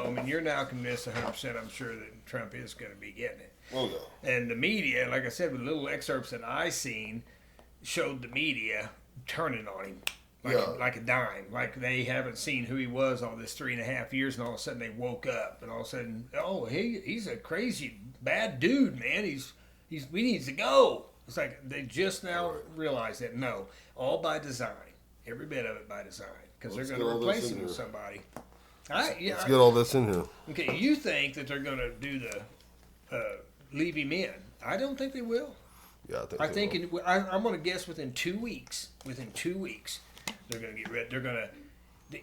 I mean, you're now convinced 100%, I'm sure, that Trump is going to be getting it. Oh, no. And the media, like I said, with little excerpts that I seen, showed the media turning on him like a dime. Like they haven't seen who he was all this 3.5 years, and all of a sudden they woke up, and all of a sudden, oh, he's a crazy bad dude, man. We need to go. It's like they just now realized that no, all by design, every bit of it by design, because they're going to replace him with somebody. Let's get all this in here. Okay, you think that they're going to do the leave him in? I don't think they will. Yeah, I think I'm going to guess within 2 weeks. Within 2 weeks, they're going to get rid. They're going to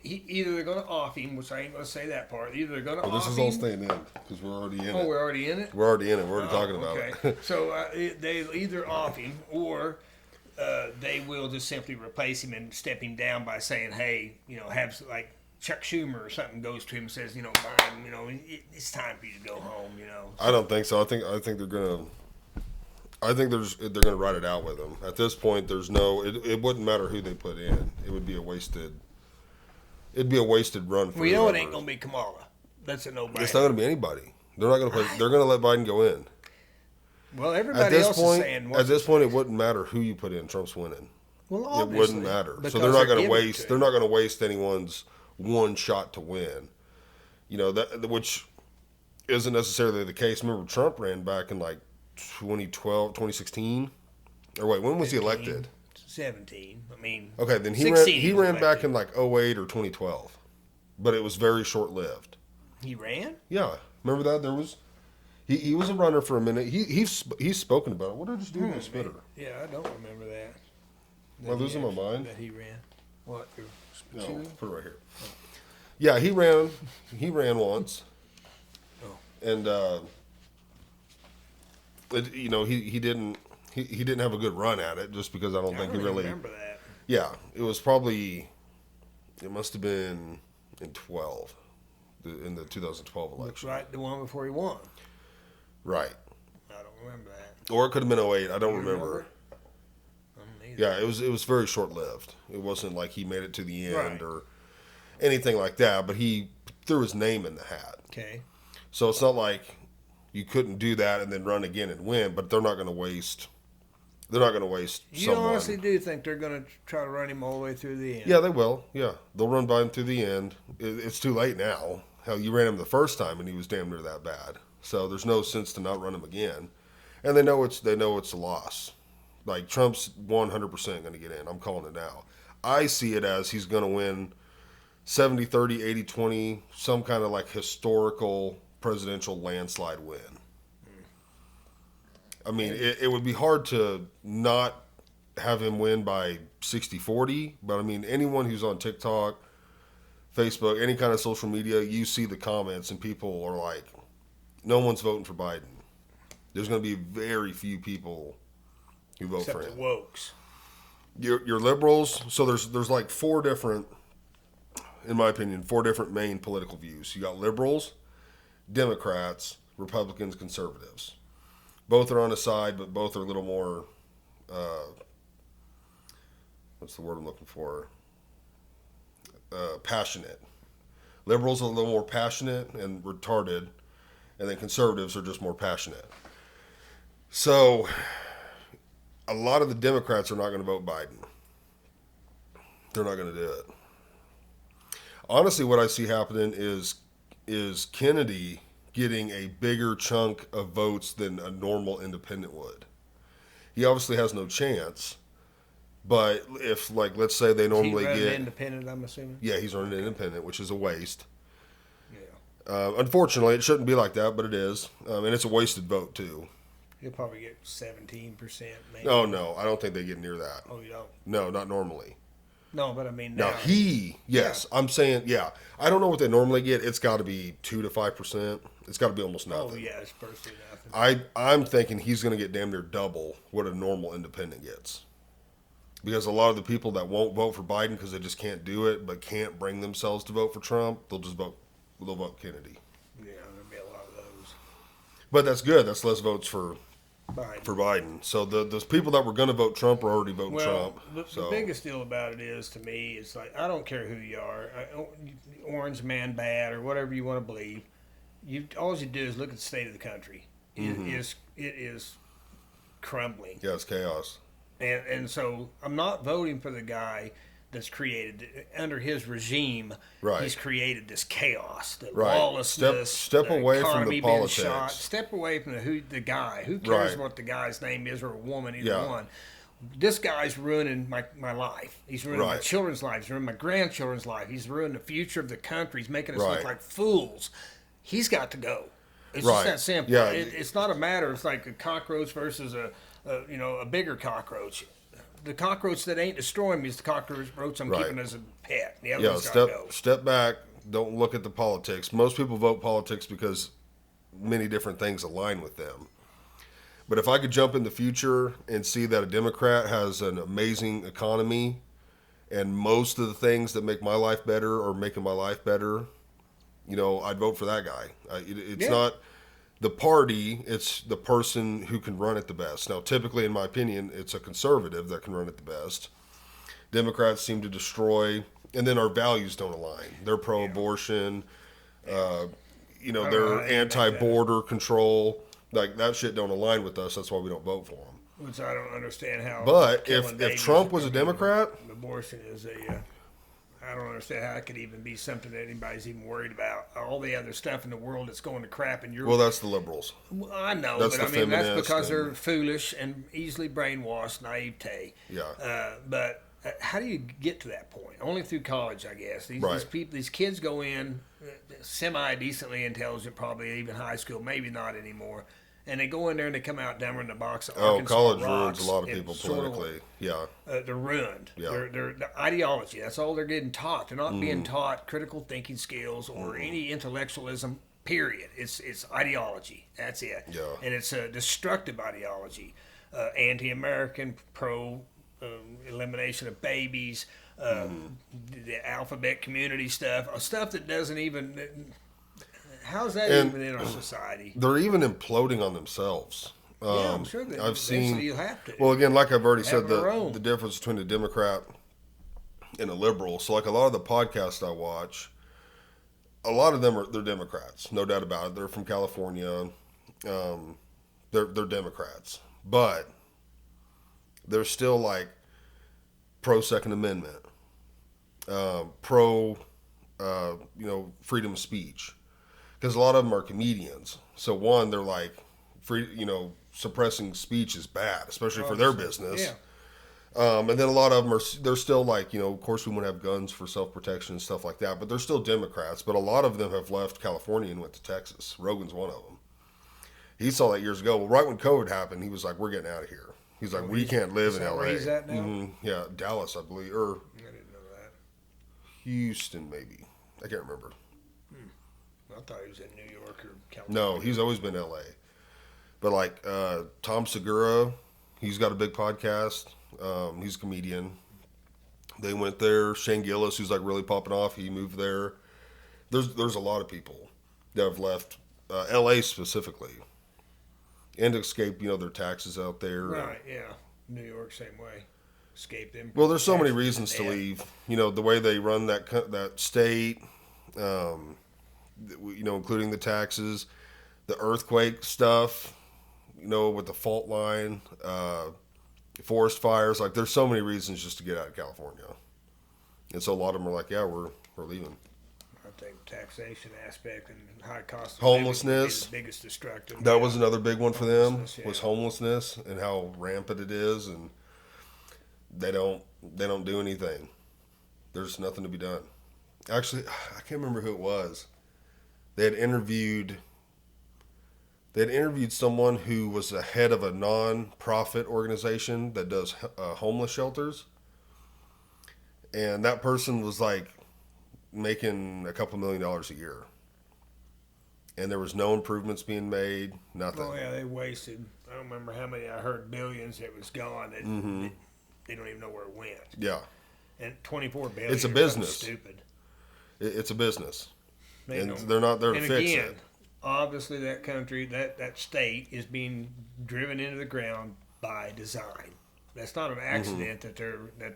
either they're going to off him, which I ain't going to say that part. Either they're going to off him. This is all staying in because we're already in it. Oh, we're already in it. We're already in it. We're already talking about it. So they'll either off him or they will just simply replace him and step him down by saying, "Hey, have like." Chuck Schumer or something goes to him and says, Biden, it's time for you to go home, I don't think so. I think they're gonna. I think they're gonna ride it out with him. At this point, there's no. It wouldn't matter who they put in. It would be a wasted. It'd be a wasted run for. Well, it ain't gonna be Kamala. That's a no-brainer. It's not gonna be anybody. They're not gonna play. They're gonna let Biden go in. Well, everybody else is saying. At this point, it wouldn't matter who you put in. Trump's winning. Well, obviously, it wouldn't matter. So they're not gonna waste. They're not gonna waste anyone's one shot to win, that which isn't necessarily the case. Remember, Trump ran back in like 2012, 2016, or wait, when was 15, he elected? 17. I mean, okay, then he ran back in like 2008 or 2012, but it was very short lived. He ran? Yeah, remember that there was. He was a runner for a minute. He's spoken about it. What did I just do with my spitter? Yeah, I don't remember that. Am I losing my mind? That he ran. What? No, put it right here. Yeah, he ran. He ran once, and he didn't. He didn't have a good run at it just because I don't think he really remember that. Yeah, it was probably. It must have been in 12, in the 2012 election. Right, the one before he won. Right. I don't remember that. Or it could have been 2008. I don't remember. Yeah, it was very short lived. It wasn't like he made it to the end or anything like that. But he threw his name in the hat. Okay. So it's not like you couldn't do that and then run again and win. But they're not going to waste. They're not going to waste. You honestly do think they're going to try to run him all the way through the end? Yeah, they will. Yeah, they'll run by him through the end. It's too late now. Hell, you ran him the first time and he was damn near that bad. So there's no sense to not run him again. And they know it's a loss. Like, Trump's 100% going to get in. I'm calling it now. I see it as he's going to win 70-30, 80-20, some kind of like historical presidential landslide win. I mean, it would be hard to not have him win by 60-40, but I mean, anyone who's on TikTok, Facebook, any kind of social media, you see the comments and people are like, no one's voting for Biden. There's going to be very few people who vote Except for him. The wokes. Your liberals. So there's like four different, in my opinion, four different main political views. You got liberals, Democrats, Republicans, conservatives. Both are on a side, but both are a little more. What's the word I'm looking for? Passionate. Liberals are a little more passionate and retarded, and then conservatives are just more passionate. So a lot of the Democrats are not going to vote Biden. They're not going to do it. Honestly, what I see happening is Kennedy getting a bigger chunk of votes than a normal independent would. He obviously has no chance, but if, like, let's say they normally get... get... independent, I'm assuming? Yeah, he's running independent, which is a waste. Yeah. Unfortunately, it shouldn't be like that, but it is. And it's a wasted vote, too. He'll probably get 17%, maybe. Oh, no. I don't think they get near that. Oh, you don't? No, not normally. No, but I mean now. Yes. I'm saying, yeah. I don't know what they normally get. It's got to be 2 to 5%. It's got to be almost nothing. Oh, yeah, it's virtually nothing. I'm thinking he's going to get damn near double what a normal independent gets. Because a lot of the people that won't vote for Biden because they just can't do it, but can't bring themselves to vote for Trump, they'll vote Kennedy. Yeah, there'll be a lot of those. But that's good. That's less votes for for Biden. So those people that were going to vote Trump are already voting Trump. The biggest deal about it is, to me, it's like, I don't care who you are, orange man bad or whatever you want to believe. All you do is look at the state of the country. It is crumbling. Yeah, it's chaos. And so I'm not voting for the guy that's created under his regime. Right. He's created this chaos, the right. lawlessness. Step away from the politics. Shot. Step away from the guy. Who cares what the guy's name is or a woman? Either one. This guy's ruining my life. He's ruining my children's lives. He's ruining my grandchildren's life. He's ruining the future of the country. He's making us look like fools. He's got to go. It's just that simple. Yeah. It's not a matter. It's like a cockroach versus a bigger cockroach. The cockroach that ain't destroying me is the cockroach I'm keeping as a pet. The other one's gotta go. Step back. Don't look at the politics. Most people vote politics because many different things align with them. But if I could jump in the future and see that a Democrat has an amazing economy and most of the things that make my life better are making my life better, I'd vote for that guy. It's not the party, it's the person who can run it the best. Now, typically, in my opinion, it's a conservative that can run it the best. Democrats seem to destroy, and then our values don't align. They're pro-abortion, they're anti-border control. Like, that shit don't align with us. That's why we don't vote for them. Which I don't understand how. But if Trump was a Democrat, abortion is I don't understand how it could even be something that anybody's even worried about. All the other stuff in the world that's going to crap in Europe. Well, that's the liberals. Well, I know, but that's because they're foolish and easily brainwashed, naivete. Yeah. But how do you get to that point? Only through college, I guess. These kids go in semi-decently intelligent, probably even high school, maybe not anymore. And they go in there and they come out dumber in the box of Arkansas college rocks. ruins a lot of people politically. They're ruined. Yeah. They're ideology. That's all they're getting taught. They're not being taught critical thinking skills or any intellectualism. Period. It's ideology. That's it. Yeah. And it's a destructive ideology, anti-American, pro elimination of babies, the alphabet community stuff that doesn't even. How's that even in our society? They're even imploding on themselves. I'm sure that I've seen. You have to. Well, again, like I've already said, the difference between a Democrat and a liberal. So, like a lot of the podcasts I watch, a lot of them they're Democrats, no doubt about it. They're from California. They're Democrats, but they're still like pro Second Amendment, pro freedom of speech. Because a lot of them are comedians. So one, they're like, suppressing speech is bad, especially for their business. Yeah. And then a lot of them they're still like, of course we want to have guns for self-protection and stuff like that, but they're still Democrats. But a lot of them have left California and went to Texas. Rogan's one of them. He saw that years ago. Well, right when COVID happened, he was like, we're getting out of here. He's like, we can't live in LA. Where he's at now? Yeah, Dallas, I believe. I didn't know that. Houston, maybe. I can't remember. I thought he was in New York or California. No, he's always been LA. But like Tom Segura, he's got a big podcast. He's a comedian. They went there. Shane Gillis, who's like really popping off, he moved there. There's a lot of people that have left LA specifically and escape their taxes out there. Right. Yeah. New York same way. Escape them. Well, there's so many reasons to leave. The way they run that state. Including the taxes, the earthquake stuff, with the fault line, forest fires. Like, there's so many reasons just to get out of California. And so a lot of them are like, yeah, we're leaving. I think taxation aspect and high cost of homelessness, the biggest destructive. That was another big one for them, was homelessness and how rampant it is, and they don't do anything. There's nothing to be done. Actually, I can't remember who it was. They had interviewed someone who was the head of a non-profit organization that does homeless shelters. And that person was like making a couple $1 million a year. And there was no improvements being made, nothing. Oh, yeah, they wasted. I don't remember how many. I heard billions that was gone. They don't even know where it went. Yeah. And $24 billion. It's a business. Stupid. It's a business. And know. they're not there to fix again, it. obviously that country, that state is being driven into the ground by design. That's not an accident that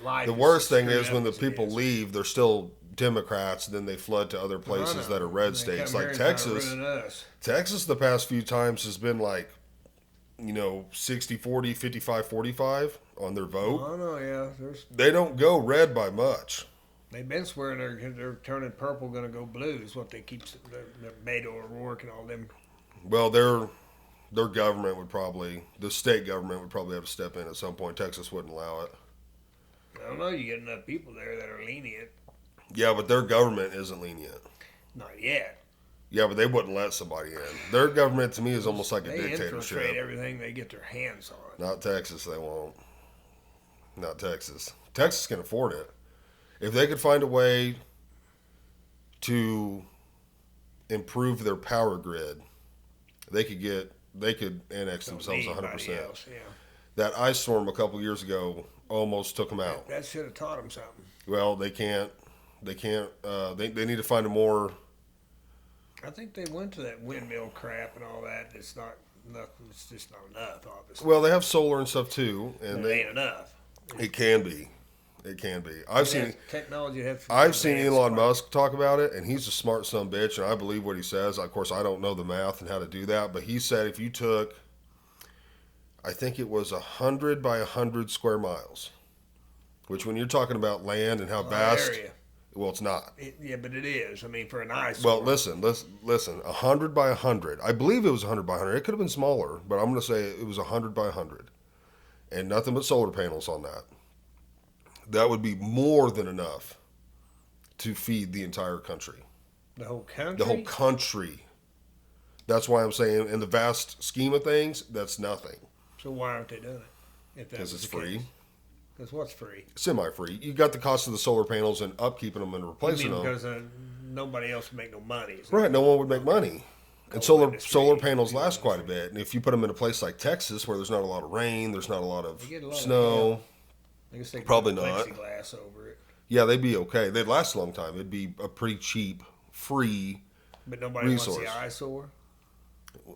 life. The worst thing is when the people leave, they're still Democrats, and then they flood to other places that are red states, like Texas. Texas, the past few times has been like, 60-40, 55-45 on their vote. I know, yeah. They don't go red by much. They've been swearing they're turning purple, going to go blue. Is what they keep. Beto O'Rourke and all them. Well, their government would probably, the state government would probably have to step in at some point. Texas wouldn't allow it. I don't know. You get enough people there that are lenient. Yeah, but their government isn't lenient. Not yet. Yeah, but they wouldn't let somebody in. Their government, to me, is almost like a dictatorship. They infiltrate everything they get their hands on. Not Texas, they won't. Not Texas. Texas can afford it. If they could find a way to improve their power grid, they could annex themselves 100%. Else, yeah. That ice storm a couple years ago almost took them out. That should have taught them something. Well, they can't. They need to find a more. I think they went to that windmill crap and all that. It's not nothing. It's just not enough, obviously. Well, they have solar and stuff too, and it ain't enough. It can be. It can be. I've seen technology. I've seen Elon Musk talk about it, and he's a smart son of a bitch, and I believe what he says. Of course, I don't know the math and how to do that, but he said if you took, I think it was 100 by 100 square miles, which when you're talking about land and how vast. Area. Well, it's not. Yeah, but it is. I mean, for an ice. Well, listen. 100 by 100. I believe it was 100 by 100. It could have been smaller, but I'm going to say it was 100 by 100. And nothing but solar panels on that. That would be more than enough to feed the entire country. The whole country? The whole country. That's why I'm saying, in the vast scheme of things, that's nothing. So why aren't they doing it? Because it's free. Because what's free? Semi-free. You got the cost of the solar panels and upkeeping them and replacing them. Because nobody else would make no money. Right, no one would make money. And solar panels last quite a bit. And if you put them in a place like Texas, where there's not a lot of rain, there's not a lot of snow, I guess they probably put not. Plexiglass over it. Yeah, they'd be okay. They'd last a long time. It'd be a pretty cheap, free But nobody resource. wants the eyesore?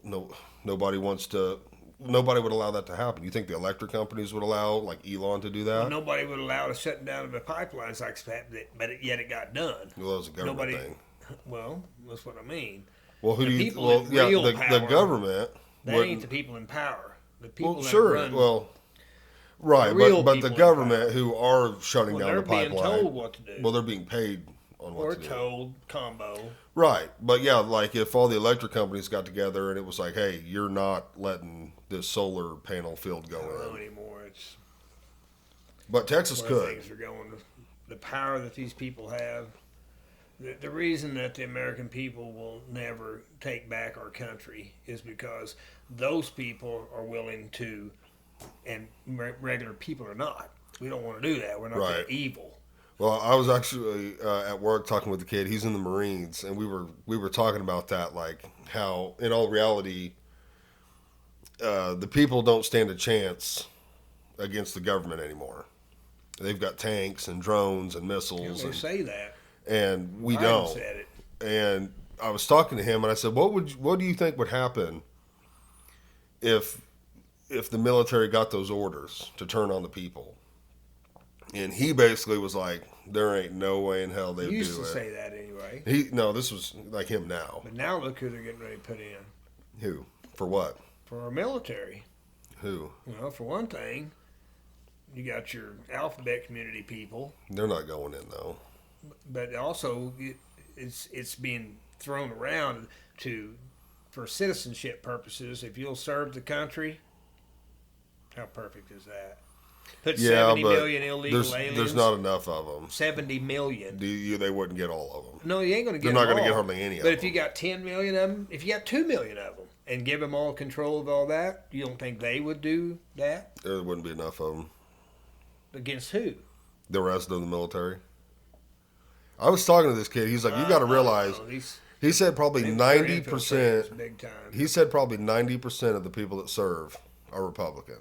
No, nobody wants to. Nobody would allow that to happen. You think the electric companies would allow, like Elon, to do that? Well, nobody would allow the shutting down of the pipelines like that, but yet it got done. Well, that was a government thing. Well, that's what I mean. Well, the government. They ain't the people in power. The people that run. Well, right, but the government who are shutting down the pipeline. They're being told what to do. Well, they're being paid on what to do. Or told combo. Right, but yeah, like if all the electric companies got together and it was like, hey, you're not letting this solar panel field go in. I don't know anymore. It's. But Texas could. Things are going. The power that these people have. The reason that the American people will never take back our country is because those people are willing to, and regular people are not. We don't want to do that. We're not that evil. Well, I was actually at work talking with the kid. He's in the Marines, and we were talking about that, like how in all reality, the people don't stand a chance against the government anymore. They've got tanks and drones and missiles. They say that. And we don't. Said it. And I was talking to him, and I said, "What do you think would happen if the military got those orders to turn on the people?" And he basically was like, "There ain't no way in hell they'd do it." He used to say that anyway. This was like him now. But now look who they're getting ready to put in. Who? For what? For our military. Who? Well, for one thing, you got your alphabet community people. They're not going in though. But also, it's being thrown around for citizenship purposes. If you'll serve the country, how perfect is that? Put 70 million illegal aliens. There's not enough of them. 70 million. They wouldn't get all of them. No, you ain't going to get. They're not going to get hardly any of them. But if you got 10 million of them, if you got 2 million of them, and give them all control of all that, you don't think they would do that? There wouldn't be enough of them. Against who? The rest of the military. I was talking to this kid. He's like, you got to realize. He said probably 90%. Big time. He said probably 90% of the people that serve are Republican,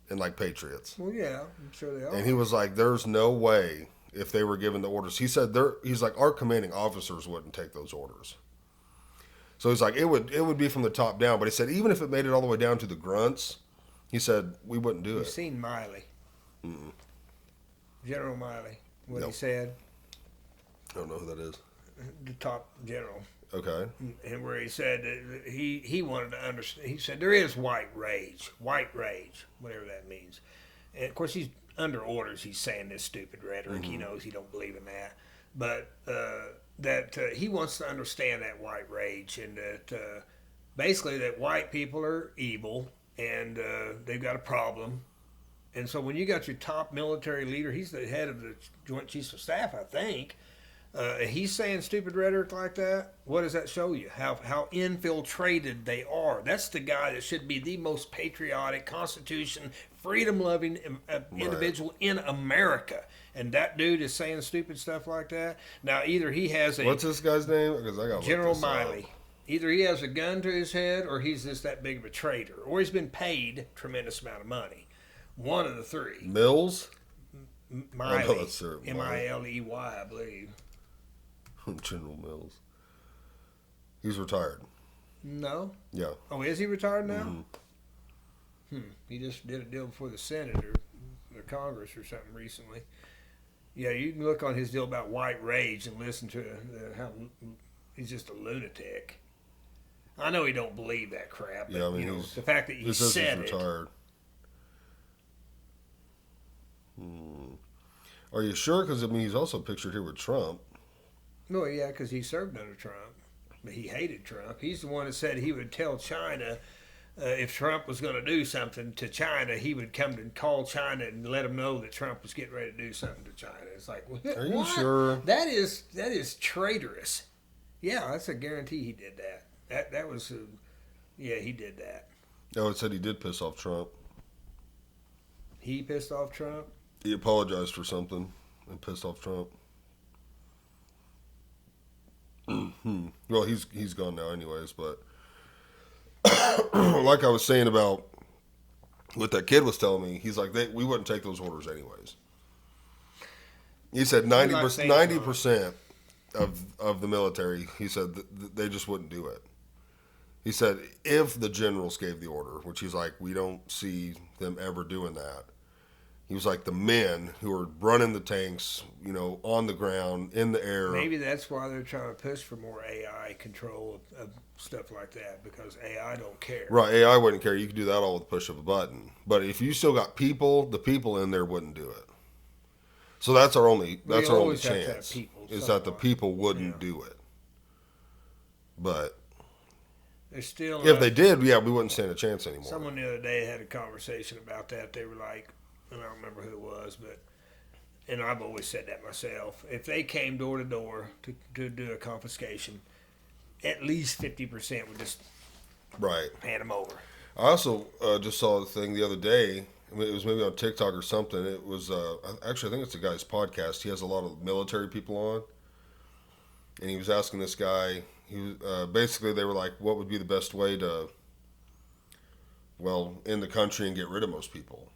and like patriots. Well, yeah, I'm sure they are. And he was like, "There's no way if they were given the orders." He said, "He's like our commanding officers wouldn't take those orders." So he's like, it would be from the top down. But he said even if it made it all the way down to the grunts, he said we wouldn't do it. You've seen Miley. Mm-mm. General Miley. What Nope. he said. I don't know who that is. The top general. Okay. And where he said that he wanted to understand. He said there is white rage, whatever that means. And of course he's under orders. He's saying this stupid rhetoric. Mm-hmm. He knows he don't believe in that, but that he wants to understand that white rage and that basically that white people are evil and they've got a problem. And so when you got your top military leader, he's the head of the Joint Chiefs of Staff, I think. He's saying stupid rhetoric like that. What does that show you? How infiltrated they are. That's the guy that should be the most patriotic, Constitution, freedom-loving individual in America. And that dude is saying stupid stuff like that. Now, either he has a... What's this guy's name? Because I got General Miley. Either he has a gun to his head or he's just that big of a traitor. Or he's been paid a tremendous amount of money. One of the three. Mills? Miley. I know that's Miley. M-I-L-E-Y, I believe. General Mills. He's retired. No. Yeah. Oh, is he retired now? Mm-hmm. He just did a deal before the Senate or the Congress or something recently. Yeah, you can look on his deal about white rage and listen to how he's just a lunatic. I know he don't believe that crap. But, Yeah, I mean, you know, the fact that he said he's it. retired. Are you sure? Because I mean, he's also pictured here with Trump. No, yeah, because he served under Trump. But he hated Trump. He's the one that said he would tell China if Trump was going to do something to China, he would come and call China and let them know that Trump was getting ready to do something to China. It's like, what? Are you sure? That is traitorous. Yeah, that's a guarantee he did that. That was, yeah, he did that. Oh, it said he did piss off Trump. He pissed off Trump? He apologized for something and pissed off Trump. Well, he's gone now anyways, but like I was saying about what that kid was telling me, he's like, we wouldn't take those orders anyways. He said 90% of the military, he said they just wouldn't do it. He said if the generals gave the order, which he's like, we don't see them ever doing that. He was like, the men who are running the tanks, you know, on the ground, in the air. Maybe that's why they're trying to push for more AI control of stuff like that, because AI don't care. Right, AI wouldn't care. You could do that all with the push of a button. But if you still got people, the people in there wouldn't do it. So that's our only chance, is that the people wouldn't do it. But there's still if they did, yeah, we wouldn't stand a chance anymore. Someone the other day had a conversation about that. They were like, and I don't remember who it was, but, and I've always said that myself, if they came door to door to do a confiscation, at least 50% would just hand them over. I also just saw the thing the other day. I mean, it was maybe on TikTok or something. It was actually, I think it's a guy's podcast. He has a lot of military people on, and he was asking this guy. He was, basically they were like, "What would be the best way to, in the country and get rid of most people?"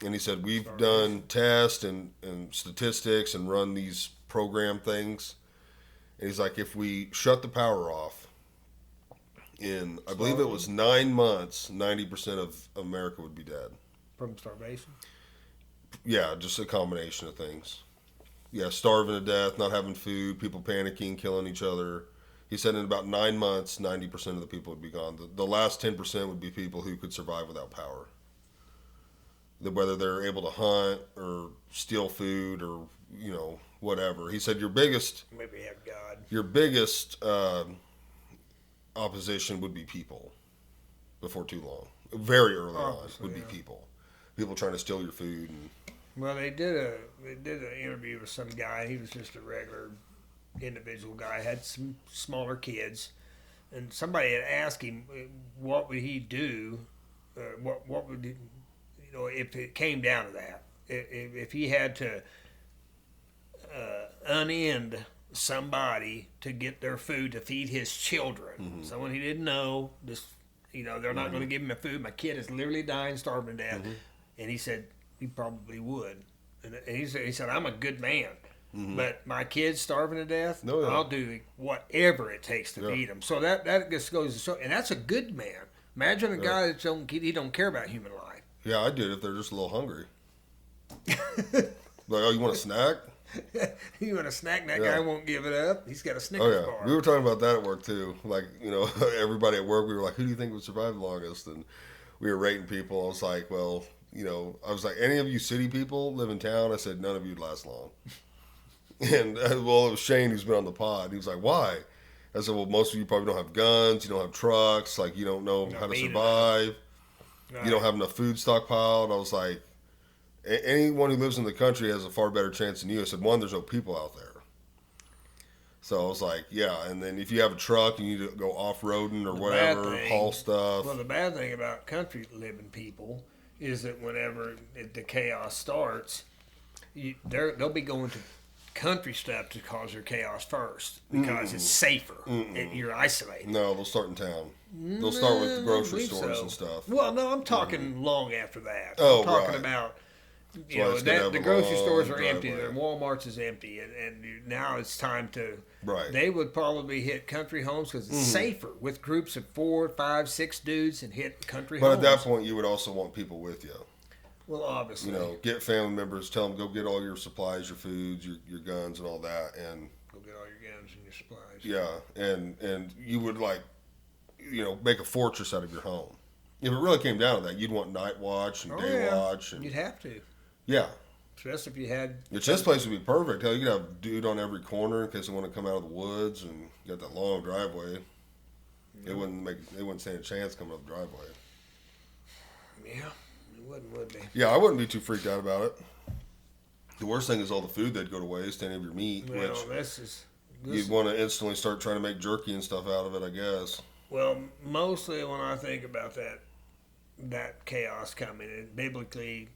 And he said, "We've done tests and statistics and run these program things." And he's like, "If we shut the power off in, I believe it was 9 months, 90% of America would be dead." From starvation? Yeah, just a combination of things. Yeah, starving to death, not having food, people panicking, killing each other. He said in about 9 months, 90% of the people would be gone. The last 10% would be people who could survive without power. Whether they're able to hunt or steal food or, you know, whatever. He said your biggest... Maybe have God. Your biggest opposition would be people before too long. Very early on would be people. People trying to steal your food. Well, they did an interview with some guy. He was just a regular individual guy. Had some smaller kids, and somebody had asked him what would he do. What would he, you know, if it came down to that? If he had to unend somebody to get their food to feed his children, someone he didn't know, just, you know, they're not going to give him the food. My kid is literally dying, starving to death. And he said he probably would. And he said, I'm a good man. But my kids starving to death, No, yeah. I'll do whatever it takes to Yeah. feed them. So that just goes to show, and that's a good man. Imagine a guy that he don't care about human life. Yeah, I did if they're just a little hungry. Like, oh, you want a snack? You want a snack? That Yeah. guy won't give it up. He's got a Oh Snickers yeah, bar. we were talking about that at work too. Like, everybody at work, we were like, "Who do you think would survive the longest?" And we were rating people. I was like, "Well, I was like, any of you city people live in town?" I said, "None of you'd last long." And well, it was Shane who's been on the pod. He was like, "Why?" I said, "Well, most of you probably don't have guns. You don't have trucks. Like, you don't know how to survive. Right. You don't have enough food stockpiled." I was like, anyone who lives in the country has a far better chance than you. I said, one, there's no people out there. So I was like, yeah. And then if you have a truck and you need to go off-roading or whatever, haul stuff. Well, the bad thing about country living people is that whenever the chaos starts, they'll be going to country stuff to cause their chaos first because it's safer. And you're isolated. No, they'll start in town. They'll start with the grocery believe stores so. and stuff. Well, no, I'm talking long after that. Oh, I'm talking right. about, why it's gonna have the a grocery long stores are empty. driveway. The Walmart's is empty. And now it's time to, Right. they would probably hit country homes because it's safer with groups of 4, 5, 6 dudes and hit country But homes. at that point, you would also want people with you. Well, obviously. Get family members, tell them, go get all your supplies, your foods, your guns and all that. And Go get all your guns and your supplies. yeah, and you would make a fortress out of your home. If it really came down to that, you'd want night watch and day watch. And You'd have to. yeah. Especially if you had. Which this place would be perfect. Hell, you could have a dude on every corner in case they want to come out of the woods and got that long driveway. They wouldn't stand a chance coming up the driveway. Yeah, it wouldn't, would they? Yeah, I wouldn't be too freaked out about it. The worst thing is all the food that'd go to waste, any of your meat, Well, which you'd want to instantly start trying to make jerky and stuff out of it, I guess. Well, mostly when I think about that chaos coming, and biblically,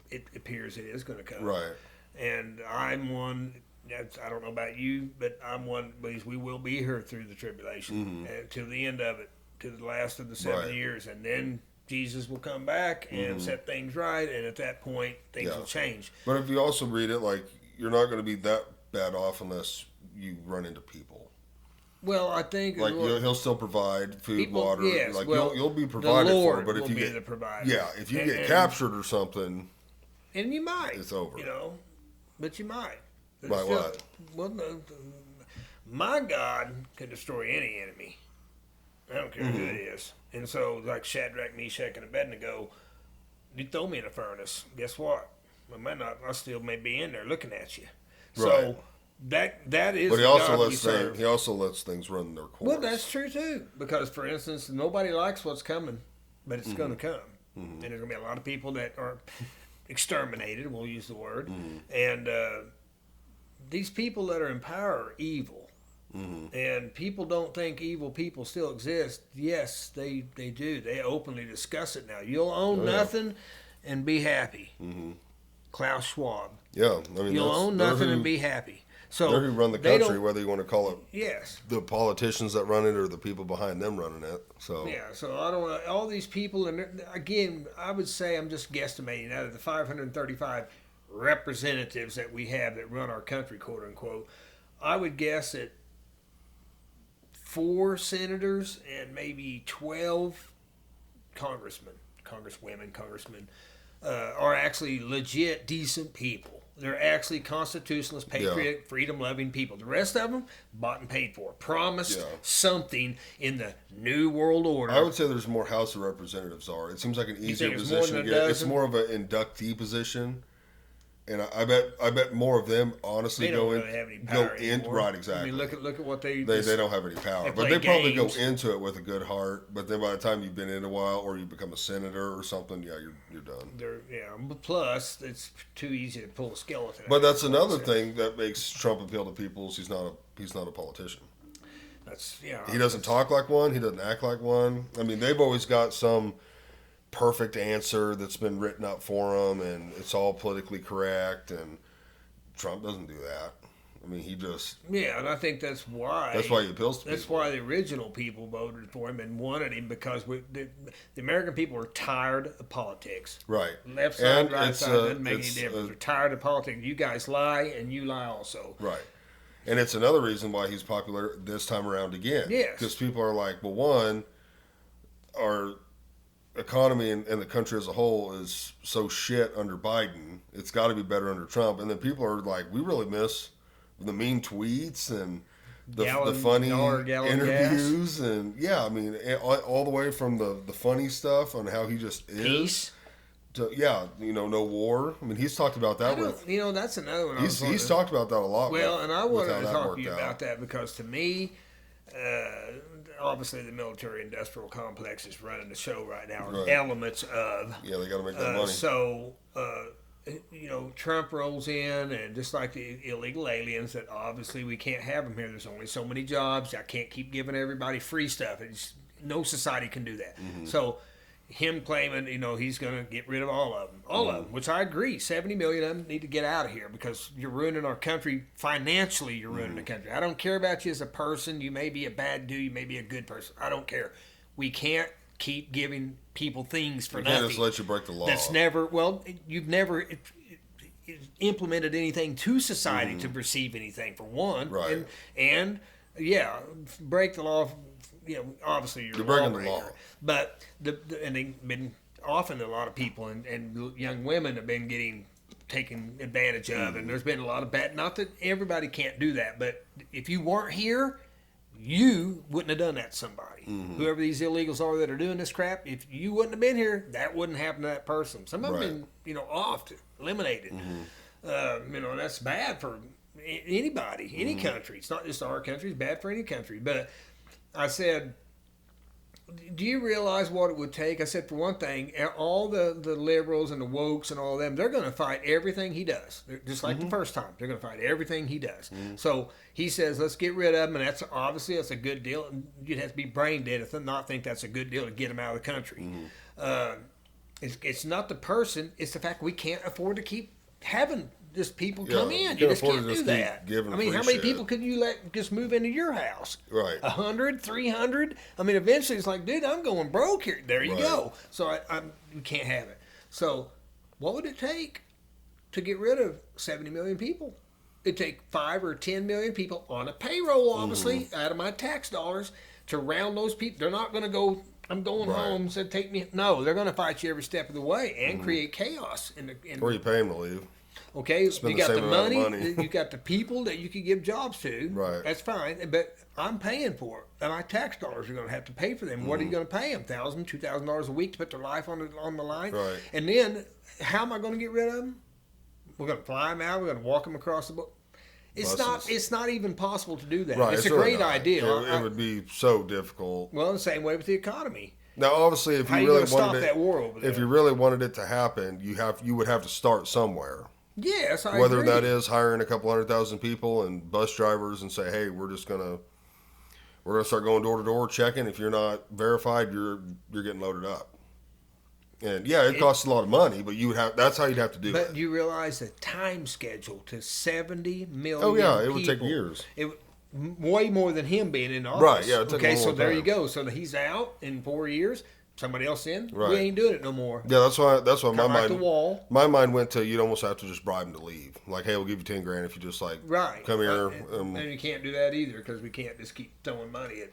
it appears it is going to come. Right. And I'm one. I don't know about you, but I'm one. Because we will be here through the tribulation till the end of it, to the last of the 7 years, and then Jesus will come back and set things right, and at that point, things will change. But if you also read it, like, you're not going to be that bad off unless you run into people. Well, I think Like, he'll still provide food, water. Yes, like, well, you'll be provided the Lord for. But if will you be get the provider. yeah, if you get captured or something, and you might, it's over. But you might. But By still, what? Well, no, my God can destroy any enemy. I don't care who it is. And so, like Shadrach, Meshach, and Abednego, you throw me in a furnace. Guess what? I might not. I still may be in there looking at you. So that is. But he the also God we lets serve. he also lets things run their course. Well, that's true too. Because, for instance, nobody likes what's coming, but it's going to come, and there's going to be a lot of people that are exterminated. We'll use the word, and these people that are in power are evil. And people don't think evil people still exist. Yes, they do. They openly discuss it now. You'll own nothing and be happy. Klaus Schwab. Yeah, I mean, You'll own nothing and be happy. So they're who run the they country, don't- whether you want to call it Yes. the politicians that run it or the people behind them running it. So Yeah, so I don't know. All these people, and again, I would say I'm just guesstimating out of the 535 representatives that we have that run our country, quote unquote, I would guess that 4 senators and maybe 12 congressmen are actually legit, decent people. They're actually constitutionalist, patriotic, freedom-loving people. The rest of them, bought and paid for, promised something in the New World Order. I would say there's more House of Representatives are. It seems like an easier think it's more position to than a get. It's dozen? more of an inductee position, and I bet more of them honestly They go don't in. really have any Go power in anymore. right, exactly. I mean, look at what they They don't have any power, but play they probably games. go into it with a good heart. But then by the time you've been in a while, or you become a senator or something, yeah, you're done. But plus it's too easy to pull a skeleton. But out. that's another thing that makes Trump appeal to people. Is he's not a politician. That's He doesn't talk like one. He doesn't act like one. I mean, they've always got some perfect answer that's been written up for them, and it's all politically correct. And Trump doesn't do that. I mean, he just. Yeah, and I think that's why. That's why he appeals to That's people. why the original people voted for him and wanted him, because the American people are tired of politics. Right. Left side, And right it's, side, doesn't make any it's, difference. They're tired of politics. You guys lie, and you lie also. Right. And it's another reason why he's popular this time around again. Yes. Because people are like, well, one, our economy and the country as a whole is so shit under Biden. It's got to be better under Trump. And then people are like, we really miss the mean tweets and the funny interviews. And yeah, I mean, all the way from the funny stuff on how he just is. Peace. No war. I mean, he's talked about that that's another one. He's talked about that a lot. Well, and I wanted to talk to you about that because to me, obviously the military-industrial complex is running the show right now, or elements of. Yeah, they got to make that money. So, Trump rolls in, and just like the illegal aliens, that obviously we can't have them here. There's only so many jobs. I can't keep giving everybody free stuff. No society can do that. Mm-hmm. So, him claiming, he's going to get rid of all of them, which I agree. 70 million of them need to get out of here because you're ruining our country financially. You're ruining the country. I don't care about you as a person. You may be a bad dude. You may be a good person. I don't care. We can't keep giving people things for nothing. You can't just let you break the law. You've never implemented anything to society to receive anything, for one. Right. And break the law. Obviously you're breaking the law. But and they've been often a lot of people and young women have been getting taken advantage of, and there's been a lot of bad. Not that everybody can't do that, but if you weren't here, you wouldn't have done that to somebody. Whoever these illegals are that are doing this crap, if you wouldn't have been here, that wouldn't happen to that person. Some of them been off, eliminated. That's bad for anybody, any country. It's not just our country. It's bad for any country, but. I said, do you realize what it would take? I said, for one thing, all the liberals and the wokes and all of them, they're going to fight everything he does. Just like the first time. They're going to fight everything he does. So he says, let's get rid of him, and that's a good deal. You'd have to be brain dead to not think that's a good deal to get him out of the country. It's not the person. It's the fact we can't afford to keep having just people come in. You just can't do that. I mean, how many people could you let just move into your house? Right. 100, 300? I mean, eventually it's like, dude, I'm going broke here. There you go. So you can't have it. So what would it take to get rid of 70 million people? It'd take 5 or 10 million people on a payroll, obviously, out of my tax dollars to round those people. They're not going to go, I'm going home, so take me. No, they're going to fight you every step of the way and create chaos. Or you pay them to leave. Okay, you got the money, you got the people that you can give jobs to. Right. That's fine, but I'm paying for it. And my tax dollars are going to have to pay for them. What are you going to pay them? $1,000, $2,000 a week to put their life on the line? Right. And then, how am I going to get rid of them? We're going to fly them out. We're going to walk them across the boat. It's not even possible to do that. Right, it's a great idea. It would be so difficult. Well, the same way with the economy. Now, obviously, if you really wanted that war over there? If you really wanted it to happen, you would have to start somewhere. Yes, I Whether agree. that is hiring a couple 100,000 people and bus drivers and say, hey, we're gonna start going door to door checking. If you're not verified, you're getting loaded up. And yeah, it costs a lot of money, but that's how you'd have to do it. But you realize the time schedule to 70 million. Oh yeah, it would people, take years. Way more than him being in office. Right, yeah. Okay, so there you go. So he's out in 4 years. Somebody else in. Right. We ain't doing it no more. Yeah, that's why my mind went to you'd almost have to just bribe him to leave. Like, hey, we'll give you 10 grand if you just come here. And you can't do that either because we can't just keep throwing money at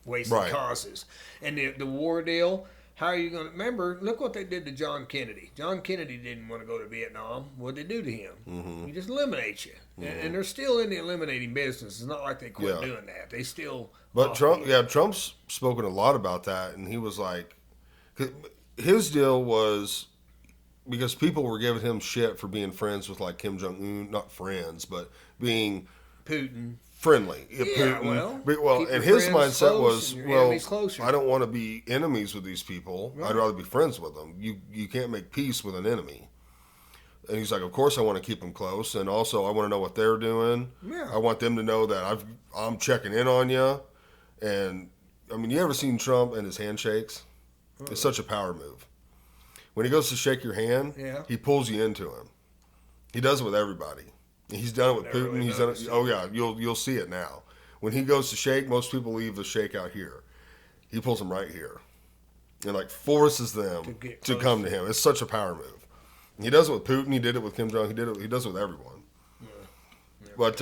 wasted causes. And the war deal. How are you going to remember? Look what they did to John Kennedy. John Kennedy didn't want to go to Vietnam. What did they do to him? He just eliminates you, and they're still in the eliminating business. It's not like they quit doing that. They still. But Trump's spoken a lot about that, and he was like, his deal was because people were giving him shit for being friends with like Kim Jong Un, not friends, but being Putin. Friendly. Yeah, Putin. And his mindset was, I don't want to be enemies with these people. Right. I'd rather be friends with them. You can't make peace with an enemy. And he's like, of course I want to keep them close, and also I want to know what they're doing. Yeah. I want them to know that I'm checking in on you. And I mean, you ever seen Trump and his handshakes? It's such a power move. When he goes to shake your hand, he pulls you into him. He does it with everybody. He's done it with Putin. really He's done it. Oh yeah, you'll see it now. When he goes to shake, most people leave the shake out here. He pulls them right here, and like forces them to come to him. It's such a power move. He does it with Putin. He did it with Kim Jong. He does it with everyone. Yeah. But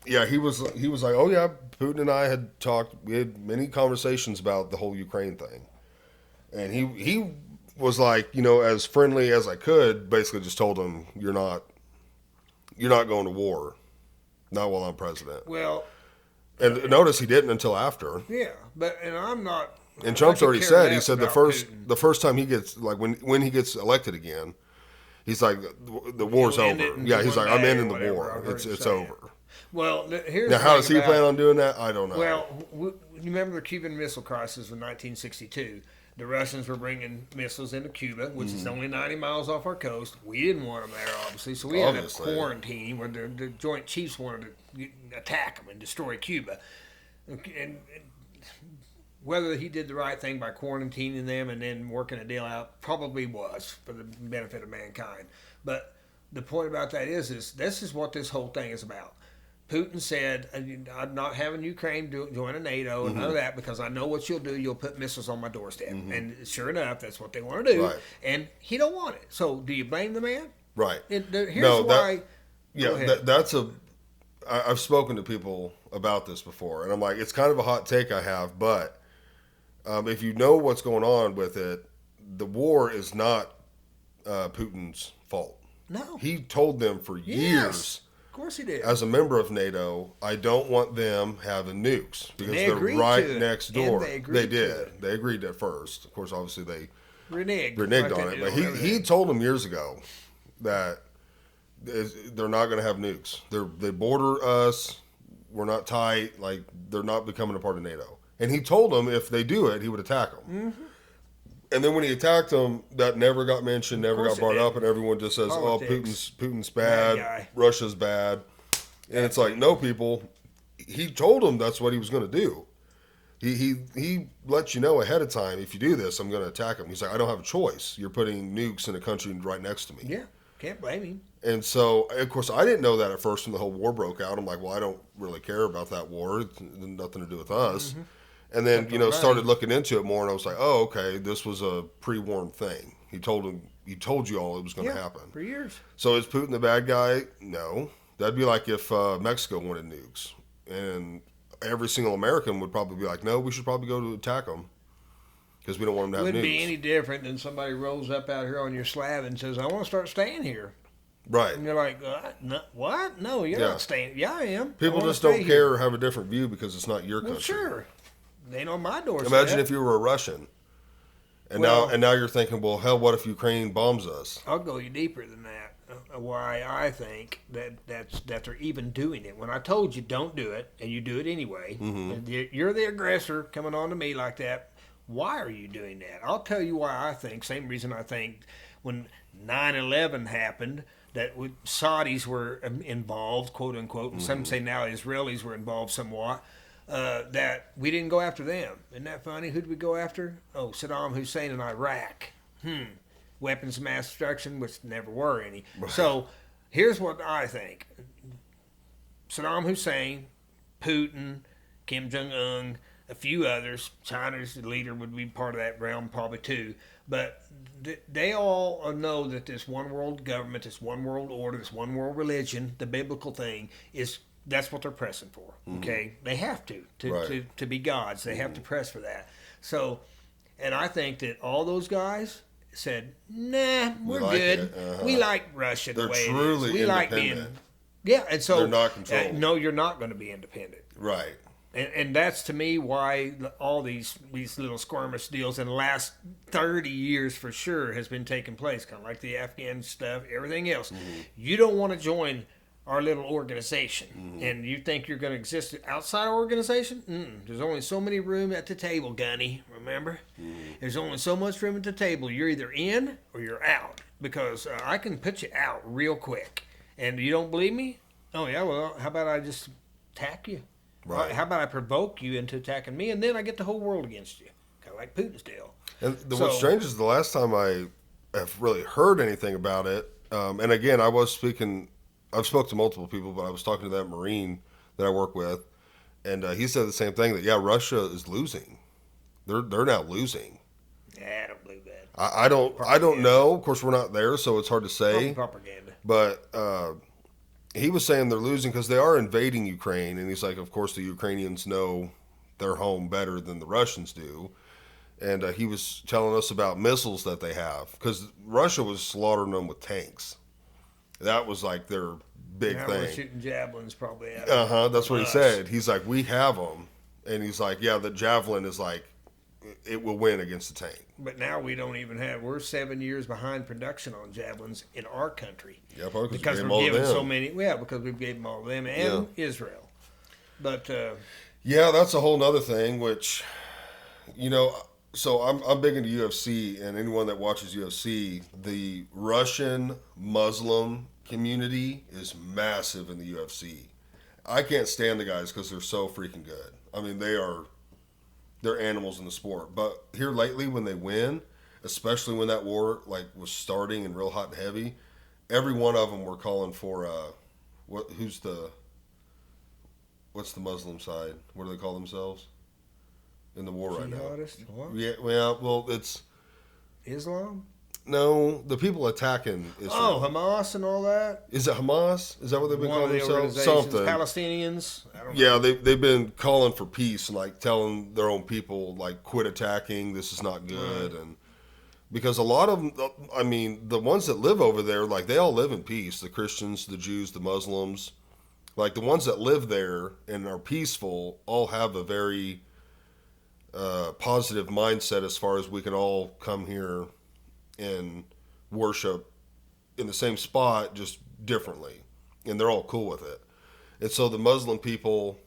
yeah, he was like, oh yeah, Putin and I had talked. We had many conversations about the whole Ukraine thing, and he was like, as friendly as I could. Basically, just told him, you're not going to war, not while I'm president. Well, and notice he didn't until after. Yeah, and I'm not. And Trump's already said. He said the first time he gets when he gets elected again, he's like the war's over. Yeah, he's like, I'm ending the war. It's over. Well, here's now how does he plan on doing that? I don't know. Well, you remember the Cuban Missile Crisis of 1962? The Russians were bringing missiles into Cuba, which is only 90 miles off our coast. We didn't want them there, obviously, so we had to quarantine where the Joint Chiefs wanted to attack them and destroy Cuba. And whether he did the right thing by quarantining them and then working a deal out, probably was for the benefit of mankind. But the point about that is this is what this whole thing is about. Putin said, I'm not having Ukraine join NATO and none of that because I know what you'll do. You'll put missiles on my doorstep. And sure enough, that's what they want to do. Right. And he don't want it. So do you blame the man? Right. Here's why. I've spoken to people about this before, and I'm like, it's kind of a hot take I have, but if you know what's going on with it, the war is not Putin's fault. No. He told them for years. Of course he did. As a member of NATO, I don't want them having nukes because they're right next door. They did. They agreed at first. Of course, obviously they reneged on it. But he told them years ago that they're not going to have nukes. They border us. We're not tight. Like, they're not becoming a part of NATO. And he told them if they do it, he would attack them. Mm-hmm. And then when he attacked them, that never got mentioned, never got brought up, and everyone just says, politics. "Oh, Putin's bad, Russia's bad," and it's like, no, people. He told them that's what he was going to do. He lets you know ahead of time, if you do this, I'm going to attack him. He's like, I don't have a choice. You're putting nukes in a country right next to me. Yeah, can't blame him. And so, of course, I didn't know that at first when the whole war broke out. I'm like, well, I don't really care about that war. It's nothing to do with us. Mm-hmm. And then, started looking into it more, and I was like, oh, okay, this was a pre-warned thing. He told you all it was going to happen. For years. So is Putin the bad guy? No. That'd be like if Mexico wanted nukes. And every single American would probably be like, no, we should probably go to attack them because we don't want them to have nukes. Wouldn't be any different than somebody rolls up out here on your slab and says, I want to start staying here. Right. And you're like, what? No, you're not staying. Yeah, I am. People just don't care or have a different view because it's not your country. Well, sure. They ain't on my doorstep. Imagine if you were a Russian, and now you're thinking, well, hell, what if Ukraine bombs us? I'll go deeper than that. Why I think that they're even doing it. When I told you don't do it, and you do it anyway, and you're the aggressor coming on to me like that. Why are you doing that? I'll tell you why I think. Same reason I think when 9/11 happened, that Saudis were involved, quote unquote, and some say now Israelis were involved somewhat. That we didn't go after them. Isn't that funny? Who did we go after? Oh, Saddam Hussein in Iraq. Weapons of mass destruction, which never were any. Right. So here's what I think. Saddam Hussein, Putin, Kim Jong-un, a few others, China's leader would be part of that realm probably too, but they all know that this one world government, this one world order, this one world religion, the biblical thing is that's what they're pressing for. Okay, they have to be gods. They have to press for that. So, and I think that all those guys said, "Nah, we're good. We like Russia the way it is. We like being, and so they're not controlled. No, you're not going to be independent, right?" And that's to me why all these little skirmish deals in the last 30 years for sure has been taking place, kind of like the Afghan stuff, everything else. You don't want to join our little organization, and you think you're going to exist outside our organization? There's only so many room at the table, Gunny. Remember, there's only so much room at the table. You're either in or you're out, because I can put you out real quick. And you don't believe me? Oh yeah, well, how about I just attack you? Right. How about I provoke you into attacking me, and then I get the whole world against you, kind of like Putin's deal. And what's strange is the last time I have really heard anything about it, and again, I was speaking I've spoke to multiple people, but I was talking to that Marine that I work with, and he said the same thing, that yeah, Russia is losing. They're now losing. Yeah, I don't believe that. I don't know. Of course, we're not there, so it's hard to say. Propaganda. But he was saying they're losing because they are invading Ukraine, and he's like, of course, the Ukrainians know their home better than the Russians do. And he was telling us about missiles that they have, because Russia was slaughtering them with tanks. That was like their big now thing. We're shooting javelins probably at That's what he said. He's like, we have them, and he's like, yeah, the javelin is like, it will win against the tank. But now we don't even have. We're 7 years behind production on javelins in our country. Yeah, probably because we're giving so many. Yeah, because we gave them all of them and Israel. But yeah, that's a whole nother thing. Which, you know, so I'm big into UFC, and anyone that watches UFC, the Russian Muslim community is massive in the UFC. I can't stand the guys because they're so freaking good. I mean, they're animals in the sport. But here lately, when they win, especially when that war like was starting and real hot and heavy, every one of them were calling for what's the Muslim side? What do they call themselves in the war right now? What? Yeah, well, it's Islam. No, the people attacking Israel. Oh, Hamas and all that. Is it Hamas? Is that what they've been calling themselves? Something. Palestinians. I don't know. Yeah, they've been calling for peace and like telling their own people like quit attacking. This is not good, and because a lot of them, I mean, the ones that live over there, like they all live in peace. The Christians, the Jews, the Muslims, like the ones that live there and are peaceful, all have a very positive mindset as far as we can all come here and worship in the same spot, just differently, and they're all cool with it. And so the Muslim people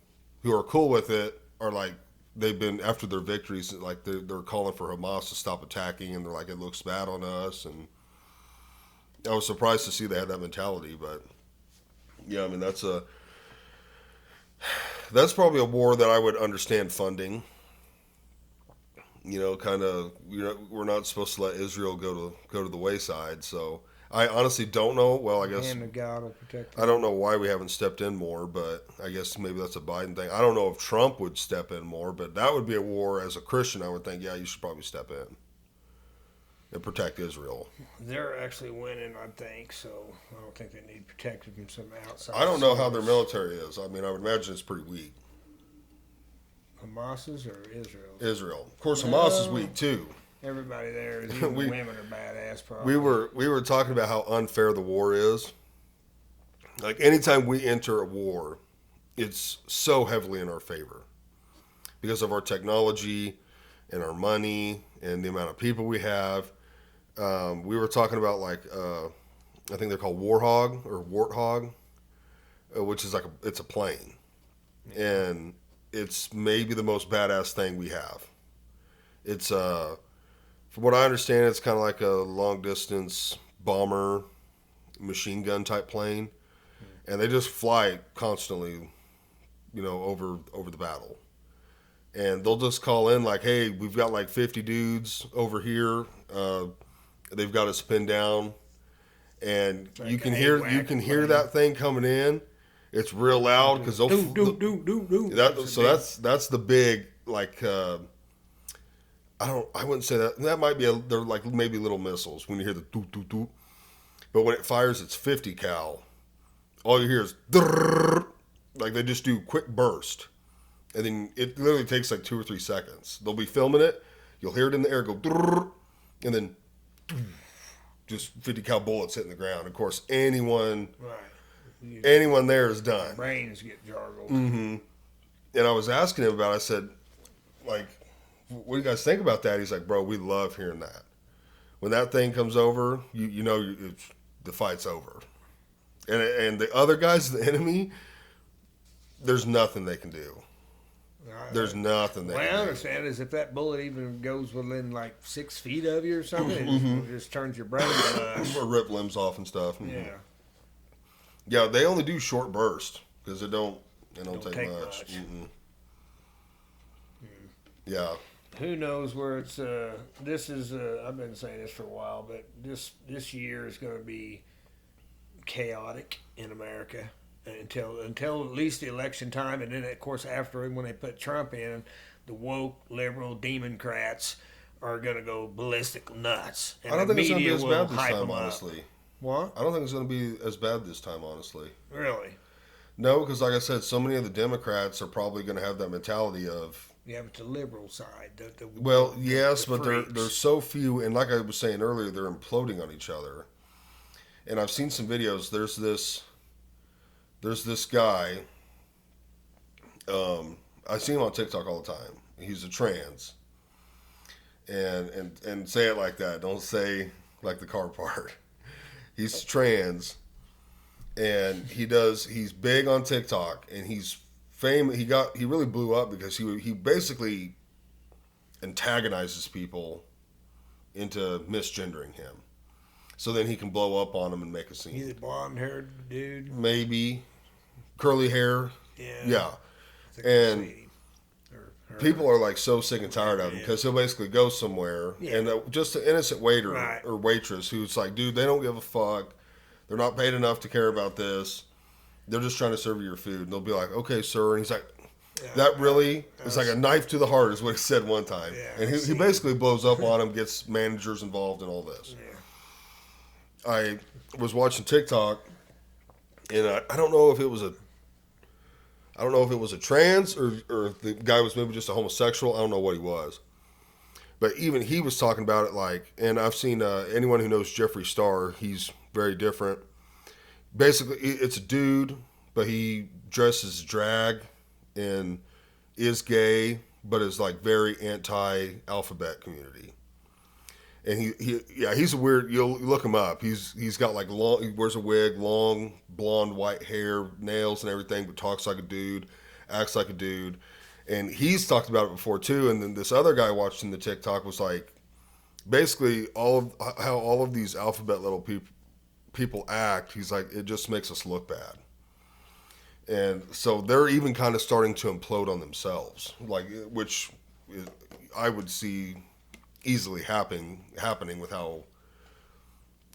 who are cool with it are like, they've been, after their victories, like they're calling for Hamas to stop attacking, and they're like, it looks bad on us. And I was surprised to see they had that mentality. But yeah, I mean, that's probably a war that I would understand funding. You know, kind of, you know, we're not supposed to let Israel go to the wayside. So I honestly don't know. Well, I guess and God will protect them. I don't know why we haven't stepped in more, but I guess maybe that's a Biden thing. I don't know if Trump would step in more, but that would be a war. As a Christian, I would think, yeah, you should probably step in and protect Israel. They're actually winning, I think. So I don't think they need protection from some outside. I don't know how their military is. I mean, I would imagine it's pretty weak. Hamas's or Israel's? Israel. Of course, Hamas is weak too. Everybody there is. Even women are badass. Probably. We were talking about how unfair the war is. Like anytime we enter a war, it's so heavily in our favor because of our technology and our money and the amount of people we have. We were talking about like I think they're called Warthog or Warthog, which is like it's a plane, and it's maybe the most badass thing we have. It's from what I understand, it's kind of like a long distance bomber, machine gun type plane, and they just fly constantly, you know, over the battle. And they'll just call in like, hey, we've got like 50 dudes over here. They've got us pinned down, and like you can hear that thing coming in. It's real loud because they'll that's the big like I wouldn't say that. That might be they're like maybe little missiles when you hear the doot doot doot. But when it fires, it's 50 cal. All you hear is like they just do quick burst, and then it literally takes like 2 or 3 seconds. They'll be filming it. You'll hear it in the air go, and then just 50 cal bullets hitting the ground. Of course, anyone there is done. Brains get jargled. Mm-hmm. And I was asking him about it. I said, like, what do you guys think about that? He's like, bro, we love hearing that. When that thing comes over, you know the fight's over. And the other guys, the enemy, there's nothing they can do. There's nothing they can do. What I understand is if that bullet even goes within like 6 feet of you or something, it just turns your brain to mush. Or rip limbs off and stuff. Yeah. Yeah, they only do short burst because it don't take much. Yeah. Who knows where it's this is I've been saying this for a while, but this year is going to be chaotic in America until at least the election time, and then of course after when they put Trump in, the woke liberal Democrats are going to go ballistic nuts. And I don't think it's going to be as bad this time, up. honestly. What? I don't think it's going to be as bad this time, honestly. Really? No, because like I said, so many of the Democrats are probably going to have that mentality of. Yeah, but the liberal side. Well, yes, but there's so few, and like I was saying earlier, they're imploding on each other. And I've seen some videos. There's this guy. I see him on TikTok all the time. He's a trans. And say it like that. Don't say like the car part. He's trans, and he's big on TikTok, and he's famous. He really blew up because he basically antagonizes people into misgendering him, so then he can blow up on them and make a scene. He's a blonde-haired dude, maybe curly hair. Yeah. And people are like so sick and tired of him because he'll basically go somewhere and just an innocent waiter or waitress who's like, dude, they don't give a fuck. They're not paid enough to care about this. They're just trying to serve you your food. And they'll be like, okay, sir. And he's like, that really is like a knife to the heart is what he said one time. Yeah, and he basically blows up on him, gets managers involved in all this. Yeah. I was watching TikTok, and I don't know if it was a trans or the guy was maybe just a homosexual. I don't know what he was. But even he was talking about it like, and I've seen anyone who knows Jeffree Star, he's very different. Basically, it's a dude, but he dresses drag and is gay, but is like very anti-alphabet community. And he's a weird. You'll look him up. He's got like long. He wears a wig, long blonde white hair, nails and everything, but talks like a dude, acts like a dude. And he's talked about it before too. And then this other guy watching the TikTok was like, basically how all of these alphabet little people act. He's like, it just makes us look bad. And so they're even kind of starting to implode on themselves, like which I would see easily happening with how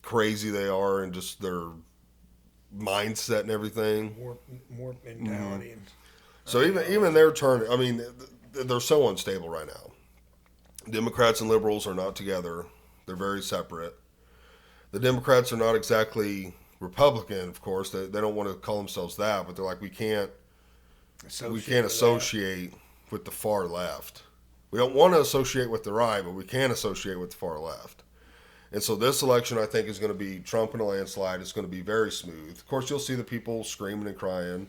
crazy they are and just their mindset and everything. More mentality. Mm-hmm. So even their turn. I mean, they're so unstable right now. Democrats and liberals are not together. They're very separate. The Democrats are not exactly Republican, of course. They don't want to call themselves that, but they're like, we can't associate with the far left. We don't want to associate with the right, but we can associate with the far left. And so this election, I think, is going to be Trump in a landslide. It's going to be very smooth. Of course, you'll see the people screaming and crying.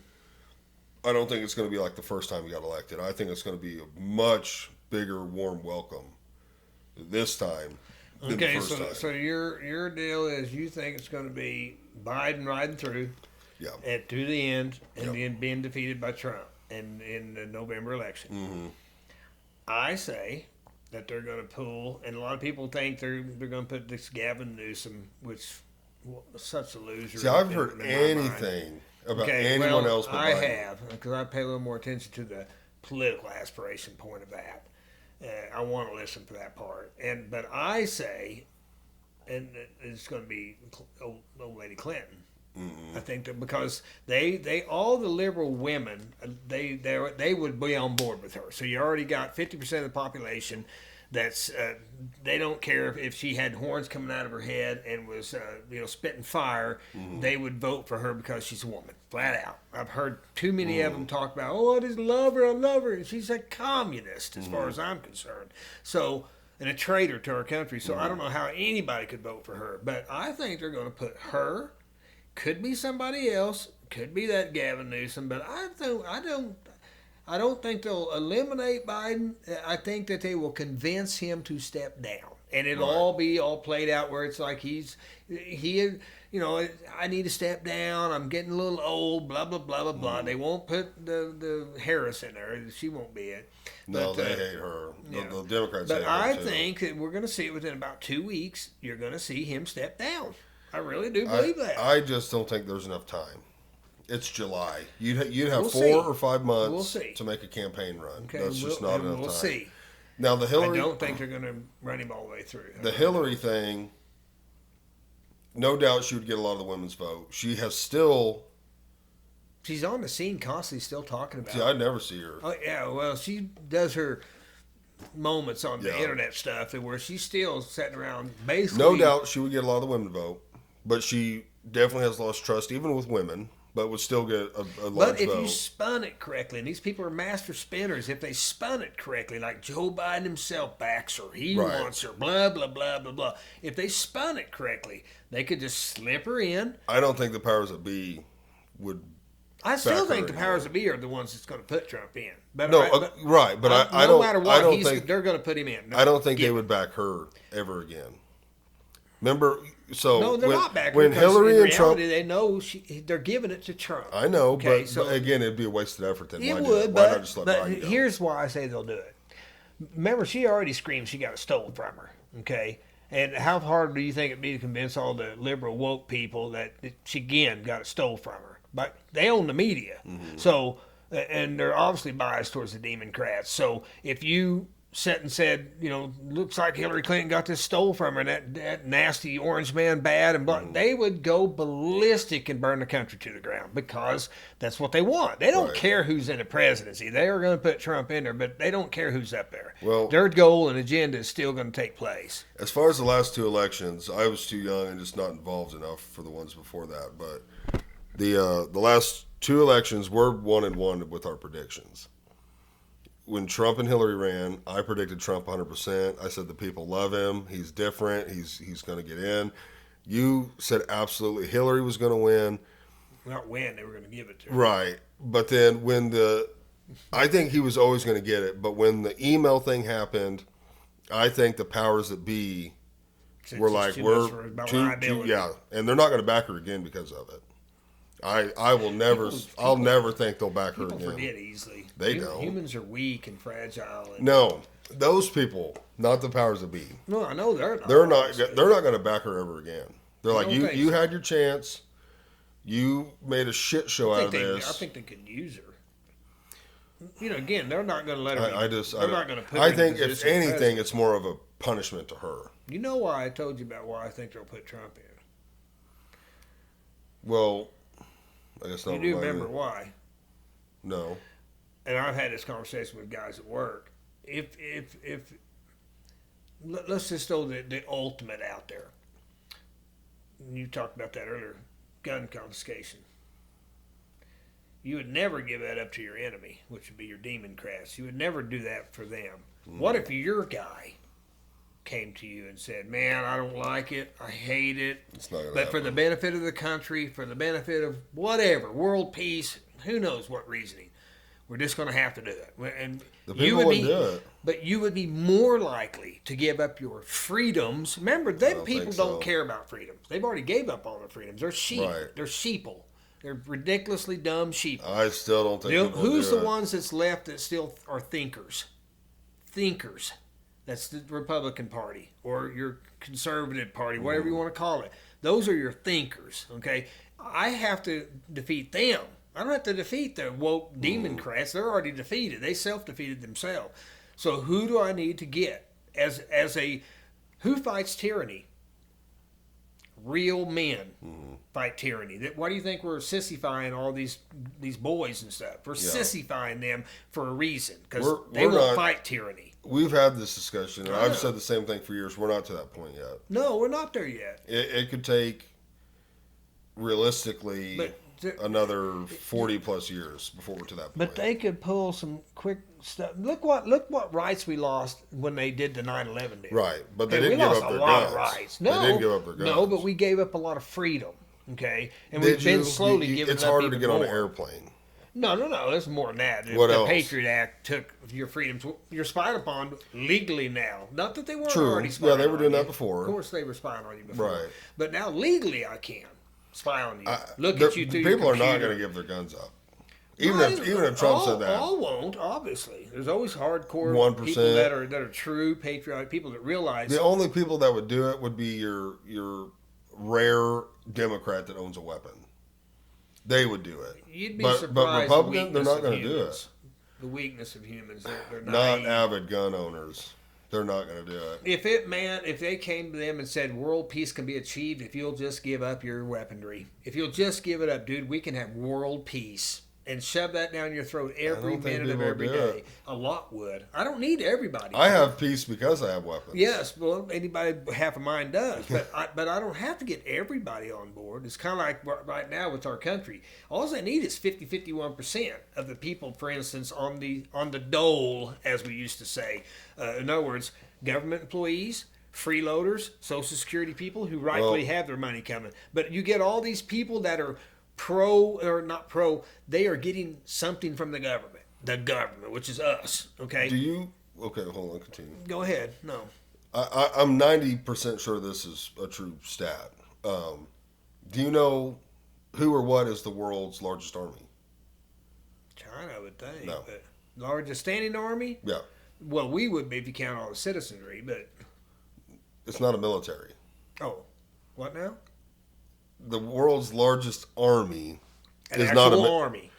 I don't think it's going to be like the first time he got elected. I think it's going to be a much bigger, warm welcome this time than the first time. So your deal is you think it's going to be Biden riding through to the end and then being defeated by Trump in the November election. Mm-hmm. I say that they're going to pull, and a lot of people think they're going to put this Gavin Newsom, which such a loser. See, I haven't heard anything about anyone else but Biden. I have, because I pay a little more attention to the political aspiration point of that. I want to listen for that part. But I say, and it's going to be old lady Clinton. Mm-hmm. I think that because they all the liberal women they would be on board with her. So you already got 50% of the population that's they don't care if she had horns coming out of her head and was spitting fire. Mm-hmm. They would vote for her because she's a woman, flat out. I've heard too many of them talk about, I just love her, I love her. And she's a communist as far as I'm concerned. So. And a traitor to our country. So I don't know how anybody could vote for her, but I think they're going to put her. Could be somebody else. Could be that Gavin Newsom. But I don't think they'll eliminate Biden. I think that they will convince him to step down, and it'll all be played out where it's like I need to step down. I'm getting a little old. Blah blah blah blah blah. They won't put the Harris in there. She won't be it. No, they hate her. The Democrats hate her. But I think that we're going to see it within about 2 weeks. You're going to see him step down. I really do believe that. I just don't think there's enough time. It's July. You'd have 4 or 5 months to make a campaign run. Okay, that's just not enough time. We'll see. Now the Hillary. I don't think they're going to run him all the way through. The Hillary thing. no doubt she would get a lot of the women's vote. She has still. She's on the scene constantly, still talking about. See, I never see her. Oh yeah, well, she does her moments on the internet stuff where she's still sitting around basically. No doubt she would get a lot of the women vote, but she definitely has lost trust even with women, but would still get a large vote. But if you spun it correctly, and these people are master spinners, if they spun it correctly, like Joe Biden himself backs her, he wants her, blah, blah, blah, blah, blah. If they spun it correctly, they could just slip her in. I don't think the powers that be would. I still think the powers that be are the ones that's going to put Trump in. But no, right, but I don't. No matter what, they're going to put him in. I don't think they would back her ever again. Remember, so no, they're not backing when her. Hillary and reality, Trump, they know they're giving it to Trump. I know, but again, it'd be a wasted effort. Then it why would, why not just let but Biden go? Here's why I say they'll do it. Remember, she already screamed she got it stolen from her. Okay. And how hard do you think it'd be to convince all the liberal woke people that she again got it stole from her? But they own the media, so and they're obviously biased towards the Democrats. So if you sat and said, looks like Hillary Clinton got this stole from her, and that nasty orange man bad, and they would go ballistic and burn the country to the ground because that's what they want. They don't care who's in the presidency. They are going to put Trump in there, but they don't care who's up there. Well, their goal and agenda is still going to take place. As far as the last two elections, I was too young and just not involved enough for the ones before that, but the last two elections were 1-1 with our predictions. When Trump and Hillary ran, I predicted Trump 100%. I said the people love him. He's different. He's going to get in. You said absolutely Hillary was going to win. Not win, they were going to give it to her. Right. But then I think he was always going to get it. But when the email thing happened, I think the powers that be were like, we're too, yeah. And they're not going to back her again because of it. I will never. I'll never think they'll back her again. People forget easily. They don't. Humans are weak and fragile. And no, those people, not the powers that be. No, I know they're not. They're not. They're not going to back her ever again. They're like, you had your chance. You made a shit show out of this. I think they could use her. Again, they're not going to let her. They're not going to put her. I think if anything, it's more of a punishment to her. You know why I told you about why I think they'll put Trump in? Well. I guess not. You do remember why? No. And I've had this conversation with guys at work. If let's just throw the ultimate out there. You talked about that earlier, gun confiscation. You would never give that up to your enemy, which would be your Democrats. You would never do that for them. What if your guy came to you and said, man, I don't like it, I hate it, but for the benefit of the country, for the benefit of whatever, world peace, who knows what reasoning, we're just going to have to do it. And the people would do it. But you would be more likely to give up your freedoms. Remember, people don't care about freedoms. They've already gave up all their freedoms. They're sheep. Right. They're sheeple. They're ridiculously dumb sheep. I still don't think who's the ones that's left that still are thinkers? Thinkers. That's the Republican Party or your conservative party, whatever you want to call it. Those are your thinkers, okay? I have to defeat them. I don't have to defeat the woke Democrats. They're already defeated. They self-defeated themselves. So who do I need to get who fights tyranny? Real men fight tyranny. Why do you think we're sissifying all these boys and stuff? We're sissifying them for a reason because they won't fight tyranny. We've had this discussion, and I've said the same thing for years. We're not to that point yet. No, we're not there yet. It could take, realistically, another 40-plus years before we're to that point. But they could pull some quick stuff. Look what rights we lost when they did the 9/11 deal. Right, but they didn't give up their guns. We lost a lot of rights. No, they didn't give up their guns. No, but we gave up a lot of freedom, okay? And we've been slowly giving up. It's harder to get on an airplane. No. There's more than that. What else? The Patriot Act took your freedoms. You're spied upon legally now. Not that they weren't True. already spying on you. Yeah, they were doing that before. Of course they were spying on you before. Right. But now legally I can spy on you. Look at you through your computer. People are not going to give their guns up. Even if Trump said that. All won't, obviously. There's always hardcore 1%. people that are true patriotic people that realize. The only people that would do it would be your rare Democrat that owns a weapon. They would do it. You'd be surprised. But Republican, they're not going to do it. The weakness of humans. They're not avid gun owners. They're not going to do it. If they came to them and said world peace can be achieved if you'll just give up your weaponry, if you'll just give it up, dude, we can have world peace. And shove that down your throat every minute of every day. A lot would. I don't need everybody. I have peace because I have weapons. Yes, well, anybody half of mine does, but I don't have to get everybody on board. It's kind of like right now with our country. All I need is 51% of the people, for instance, on the dole, as we used to say. In other words, government employees, freeloaders, Social Security people who rightfully have their money coming. But you get all these people that are pro or not pro, they are getting something from the government, which is us. Okay. Okay, hold on, continue. Go ahead. No. I'm 90% sure this is a true stat. Do you know who or what is the world's largest army? China, I would think. No. But largest standing army? Yeah. Well, we would be if you count all the citizenry, but. It's not a military. Oh. What now? The world's largest army is not an army.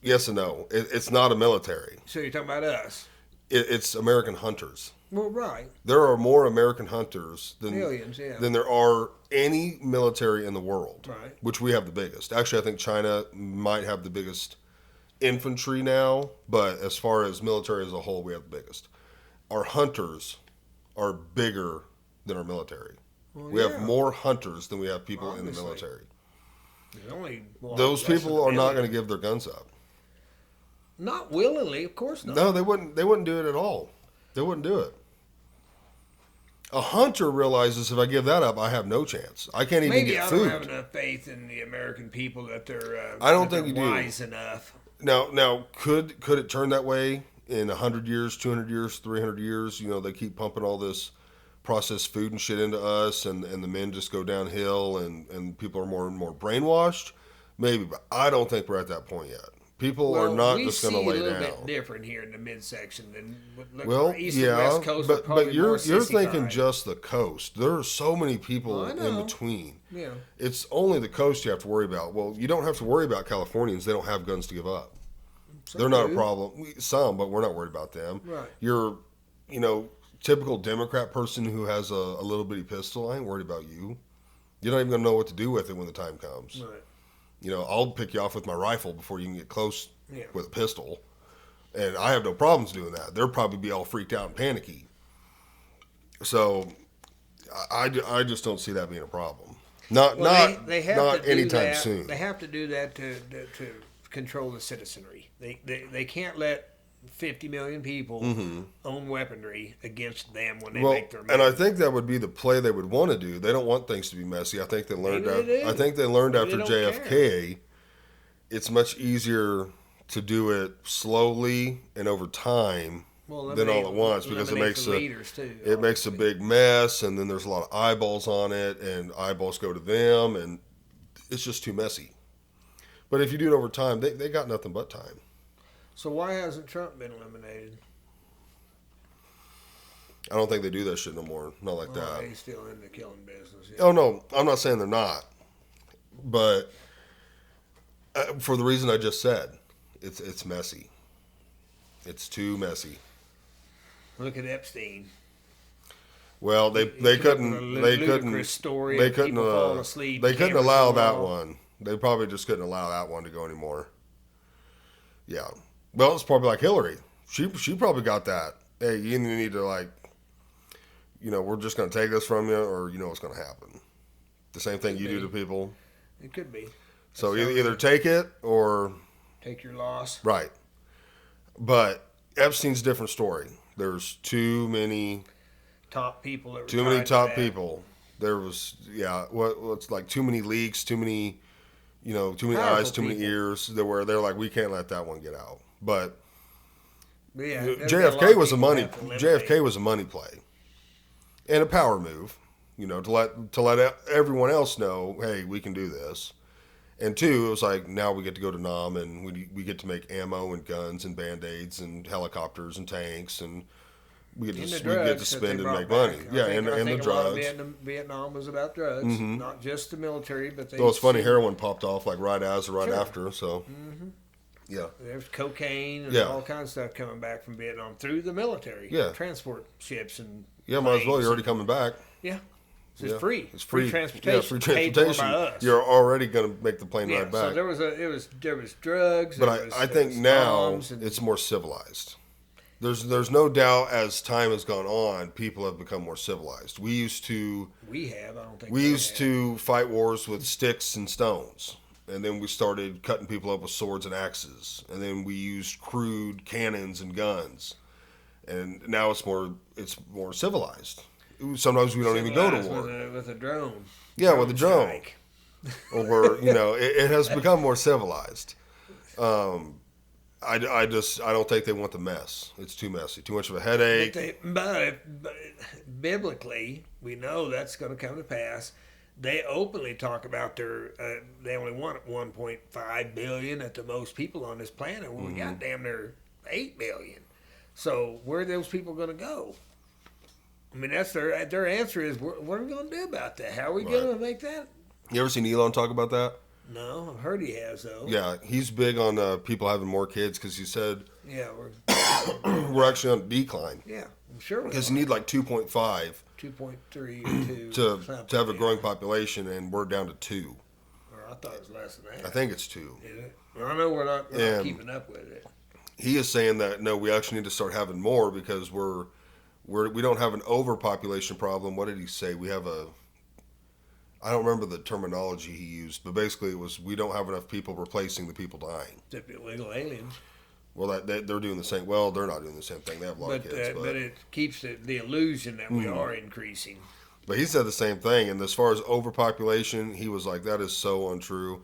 Yes and no. It's not a military. So you're talking about us? It's American hunters. Well, right. There are more American hunters than millions, yeah, than there are any military in the world. Right. Which we have the biggest. Actually, I think China might have the biggest infantry now, but as far as military as a whole, we have the biggest. Our hunters are bigger than our military. Well, we have more hunters than we have people in the military. Those people are not going to give their guns up. Not willingly, of course not. No, they wouldn't. They wouldn't do it at all. They wouldn't do it. A hunter realizes if I give that up, I have no chance. I can't even get food. Maybe I don't have enough faith in the American people that they're. I don't think you wise enough. Now, could it turn that way in 100 years, 200 years, 300 years? You know, they keep pumping all this processed food and shit into us, and the men just go downhill, and people are more and more brainwashed. Maybe, but I don't think we're at that point yet. People are not just going to lay down. We see a little bit different here in the midsection than East yeah, and West Coast. But you're thinking just the coast. There are so many people in between. Yeah, it's only the coast you have to worry about. Well, you don't have to worry about Californians. They don't have guns to give up. They're not a problem. Some, but we're not worried about them. Right. You're, typical Democrat person who has a little bitty pistol. I ain't worried about you. You're not even going to know what to do with it when the time comes. Right. I'll pick you off with my rifle before you can get close with a pistol. And I have no problems doing that. They'll probably be all freaked out and panicky. So I just don't see that being a problem. Not anytime soon. They have to do that to control the citizenry. They can't let 50 million people own weaponry against them when they make their money. And I think that would be the play they would want to do. They don't want things to be messy. I think they learned after JFK, it's much easier to do it slowly and over time than all at once, because it makes a big mess, and then there's a lot of eyeballs on it, and eyeballs go to them, and it's just too messy. But if you do it over time, they got nothing but time. So why hasn't Trump been eliminated? I don't think they do that shit no more. Not like that. He's still in the killing business. Yeah. Oh, no. I'm not saying they're not. But for the reason I just said, it's messy. It's too messy. Look at Epstein. Well, they couldn't allow that one. They probably just couldn't allow that one to go anymore. Yeah. Well, it's probably like Hillary. She probably got that. Hey, you need to we're just going to take this from you, or what's going to happen. The same thing you do to people. It could be. So either take it or take your loss. Right. But Epstein's a different story. There's too many top people. People. There was what's like too many leaks, too many too many eyes, too many ears. They're like, we can't let that one get out. But JFK was a money play and a power move, to let everyone else know, hey, we can do this. And two, it was like, now we get to go to Nam, and we get to make ammo and guns and Band-Aids and helicopters and tanks, and we get to spend and make money. And the drugs. Vietnam was about drugs, not just the military, but it's funny, heroin popped off like right after. So Yeah. There's cocaine and Yeah. all kinds of stuff coming back from Vietnam through the military. Yeah. Transport ships and Yeah, might as well. planes You're already coming back. Yeah. So Yeah. it's free. It's free. transportation. Yeah, free Paid transportation. for by us. You're already going to make the plane yeah. ride back. So there was drugs. But there was, I think there was now bombs and, it's more civilized. There's no doubt as time has gone on, people have become more civilized. We used to fight wars with sticks and stones, and then we started cutting people up with swords and axes, and then we used crude cannons and guns, and now it's more civilized. Sometimes we don't even go to war with a drone. Yeah, with a drone, strike. or it has become more civilized. I don't think they want the mess. It's too messy, too much of a headache. But biblically, we know that's going to come to pass. They openly talk about they only want 1.5 billion at the most people on this planet. Well, we got damn near 8 billion. So where are those people going to go? I mean, that's their answer is, what are we going to do about that? How are we going to make that? You ever seen Elon talk about that? No, I've heard he has, though. Yeah, he's big on people having more kids because he said, yeah, we're actually on decline. Yeah, I'm sure. Because you need like 2.5 2.3 to have a growing population, and we're down to 2. Or I thought it was less than that. I think it's 2. Is it? Well, I know we're not keeping up with it. He is saying that, no, we actually need to start having more because we don't have an overpopulation problem. What did he say? We have I don't remember the terminology he used, but basically it was we don't have enough people replacing the people dying. Except illegal aliens. Well, they're doing the same. Well, they're not doing the same thing. They have a lot of kids, but it keeps the illusion that we are increasing. But he said the same thing. And as far as overpopulation, he was like, that is so untrue.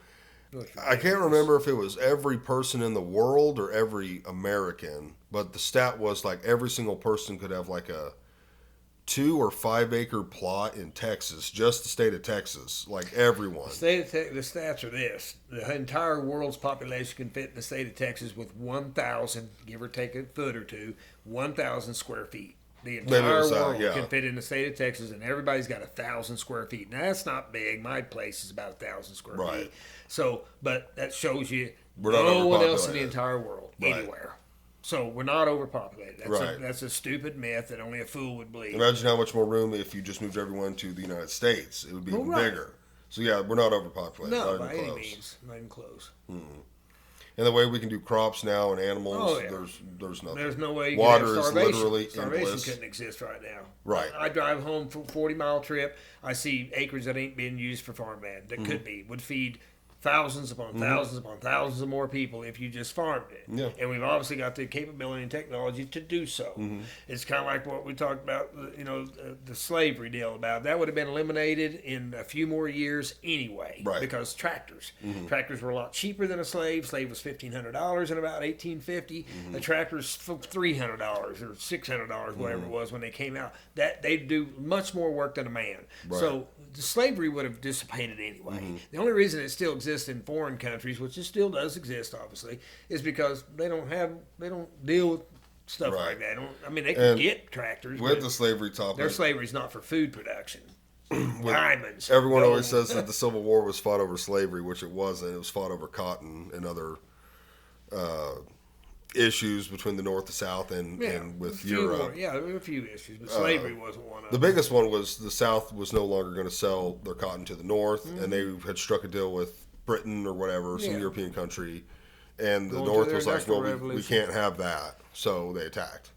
I can't remember if it was every person in the world or every American, but the stat was like every single person could have like a 2 or 5 acre plot in Texas, just the state of Texas, like everyone. The stats are this: the entire world's population can fit in the state of Texas with 1,000, give or take a foot or two, 1,000 square feet. The entire world can fit in the state of Texas, and everybody's got 1,000 square feet. Now that's not big. My place is about 1,000 square feet. So, but that shows you no one else in the entire world anywhere. So we're not overpopulated. That's a stupid myth that only a fool would believe. Imagine how much more room if you just moved everyone to the United States. It would be even bigger. So yeah, we're not overpopulated. No, by any means. Not even close. Mm-hmm. And the way we can do crops now and animals, there's nothing. There's no way you Water can have is literally starvation endless. couldn't exist right now. Right. I drive home for a 40-mile trip. I see acres that ain't being used for farmland that would feed thousands upon thousands upon thousands of more people if you just farmed it. Yeah. And we've obviously got the capability and technology to do so. It's kind of like what we talked about, the slavery deal about. That would have been eliminated in a few more years anyway. Right. Because tractors. Tractors were a lot cheaper than a slave. Slave was $1,500 in about 1850. The tractors $300 or $600, whatever it was when they came out. That they do much more work than a man. Right. So the slavery would have dissipated anyway. The only reason it still exists in foreign countries, which it still does exist, obviously, is because they don't deal with stuff like that. They can get tractors. With the slavery topic, their slavery's not for food production. Diamonds. Everyone always says that the Civil War was fought over slavery, which it wasn't. It was fought over cotton and other issues between the North, the South, and with Europe. There were a few issues, but slavery wasn't one of them. The biggest one was the South was no longer going to sell their cotton to the North, and they had struck a deal with Britain or whatever, some European country, and the North was like, well, we can't have that, so they attacked.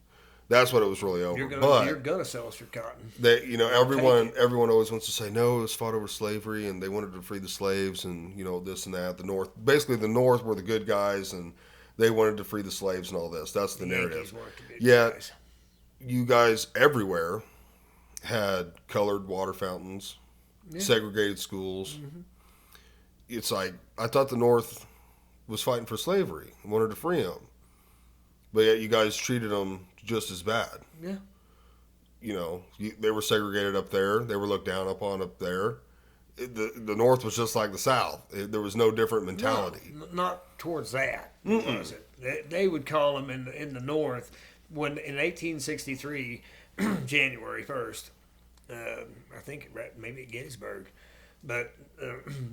That's what it was really over. You're gonna sell us your cotton. Everyone always wants to say no, it was fought over slavery, and they wanted to free the slaves, and this and that. The North were the good guys, and they wanted to free the slaves and all this. That's the narrative. Yet, you guys everywhere had colored water fountains, segregated schools. It's like, I thought the North was fighting for slavery and wanted to free them. But yet you guys treated them just as bad. Yeah. They were segregated up there. They were looked down upon up there. The North was just like the South. There was no different mentality. No, not towards that, was it? They would call them in the North, when in 1863, January 1st, I think maybe at Gettysburg, But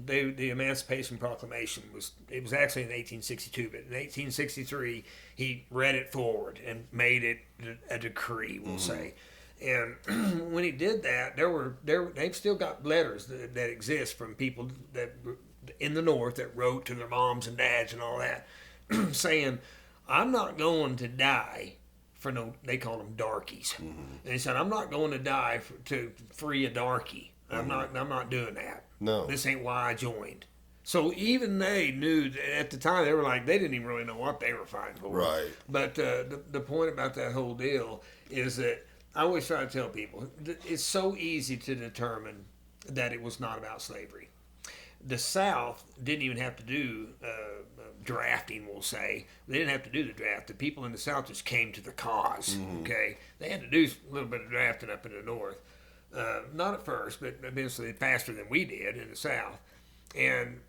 the Emancipation Proclamation was actually in 1862, but in 1863 he read it forward and made it a decree, we'll say. And when he did that, they've still got letters that exist from people that in the North that wrote to their moms and dads and all that, saying, "I'm not going to die for no." They call them darkies, and he said, "I'm not going to die to free a darky. I'm not doing that. No, this ain't why I joined." So even they knew at the time, they were like, they didn't even really know what they were fighting for. Right. But the point about that whole deal is that I always try to tell people it's so easy to determine that it was not about slavery. The South didn't even have to do drafting, we'll say. They didn't have to do the draft. The people in the South just came to the cause, okay? They had to do a little bit of drafting up in the North. Not at first, but eventually faster than we did in the South. And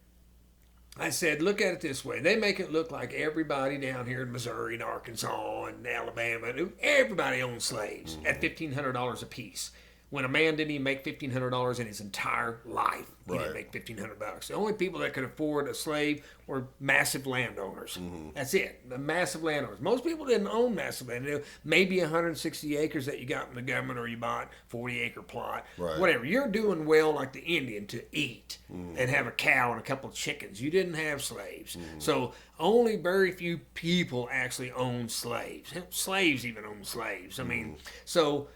I said, look at it this way. They make it look like everybody down here in Missouri and Arkansas and Alabama, everybody owned slaves at $1,500 a piece. When a man didn't even make $1,500 in his entire life, he didn't make $1,500. The only people that could afford a slave were massive landowners. That's it, the massive landowners. Most people didn't own massive land. Maybe 160 acres that you got from the government, or you bought 40-acre plot, whatever. You're doing well like the Indian to eat and have a cow and a couple of chickens. You didn't have slaves, so only very few people actually owned slaves. Slaves even owned slaves. I mean, so.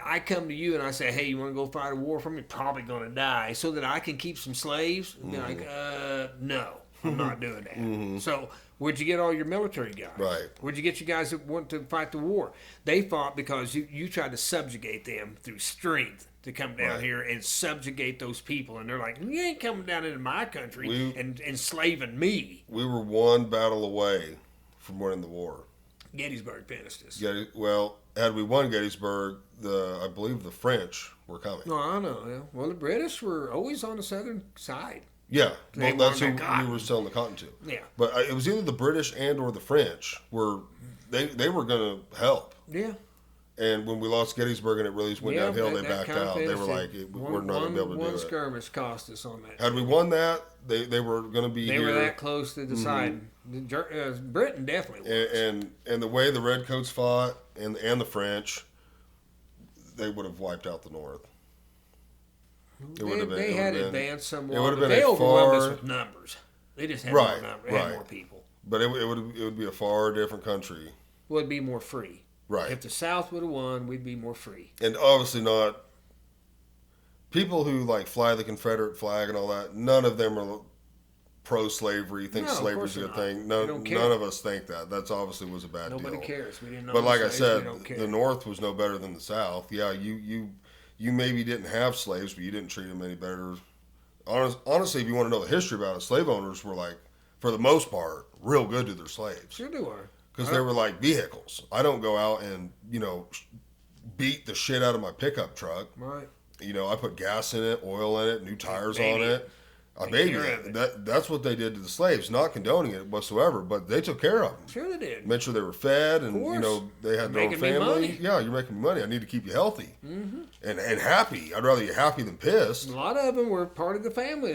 I come to you and I say, hey, you want to go fight a war for me? Probably going to die. So that I can keep some slaves? Be like, no, I'm not doing that. So where'd you get all your military guys? Right. Where'd you get you guys that want to fight the war? They fought because you tried to subjugate them through strength to come down here and subjugate those people. And they're like, you ain't coming down into my country and enslaving me. We were one battle away from winning the war. Gettysburg finished us. Well, had we won Gettysburg, I believe the French were coming. No, I know. Yeah. Well, the British were always on the southern side. Yeah, well, that's who we were selling the cotton to. Yeah, but it was either the British and or the French they were going to help. Yeah. And when we lost Gettysburg and it really went downhill, they backed out. They were like, we're not going to be able to do it. One skirmish cost us on that. Had we won that, they were going to be here. They were that close to deciding. Britain definitely was. And the way the Redcoats fought and the French, they would have wiped out the North. They had advanced somewhat. It would have been they overwhelmed us with numbers. They just had more numbers. They had more people. But it would be a far different country. Well, it'd be more free. Right. If the South would have won, we'd be more free. And obviously not. People who like fly the Confederate flag and all that, none of them are pro-slavery, think slavery's a good thing. None of us think that. That's obviously was a bad deal. Nobody cares. We didn't know. But like I said, the North was no better than the South. Yeah, you maybe didn't have slaves, but you didn't treat them any better. Honestly, if you want to know the history about it, slave owners were like, for the most part, real good to their slaves. Sure they were. Because they were like vehicles. I don't go out and, beat the shit out of my pickup truck. Right. I put gas in it, oil in it, new tires on it. I baby it. That's what they did to the slaves, not condoning it whatsoever, but they took care of them. Sure they did. Made sure they were fed and, they had their own family. Yeah, you're making me money. I need to keep you healthy and happy. I'd rather you happy than pissed. A lot of them were part of the family.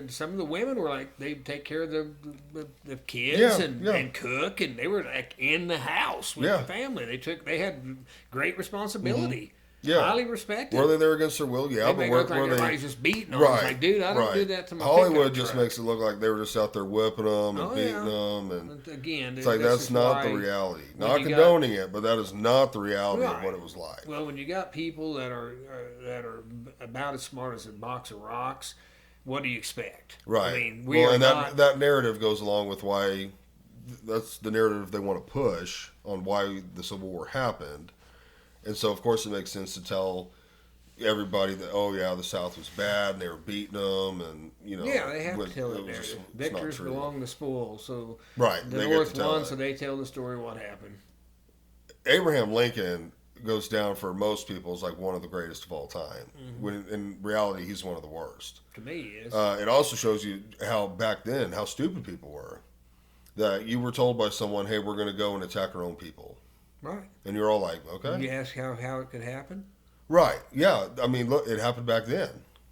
Some of the women were like, they'd take care of the kids and cook, and they were like in the house with the family. They had great responsibility. Yeah. Highly respected. Were they there against their will? Yeah. They make it look like everybody's just beating them. Right. Like, dude, I don't do that to my Hollywood just makes it look like they were just out there whipping them and beating them. And again, it's like that's not the reality. Not condoning it, but that is not the reality of what it was like. Well, when you got people that are about as smart as a box of rocks, what do you expect? Right. I mean, that narrative goes along with why that's the narrative they want to push on why the Civil War happened. And so, of course, it makes sense to tell everybody that, the South was bad and they were beating them, and Yeah, they have to tell it there. Victors belong to the spoils, so the they North won, so they tell the story of what happened. Abraham Lincoln goes down for most people as like one of the greatest of all time. When in reality, he's one of the worst. To me, he is. It also shows you how back then how stupid people were. That you were told by someone, "Hey, we're going to go and attack our own people." Right. And you're all like, okay. You ask how it could happen? Right. Yeah. I mean, look, it happened back then.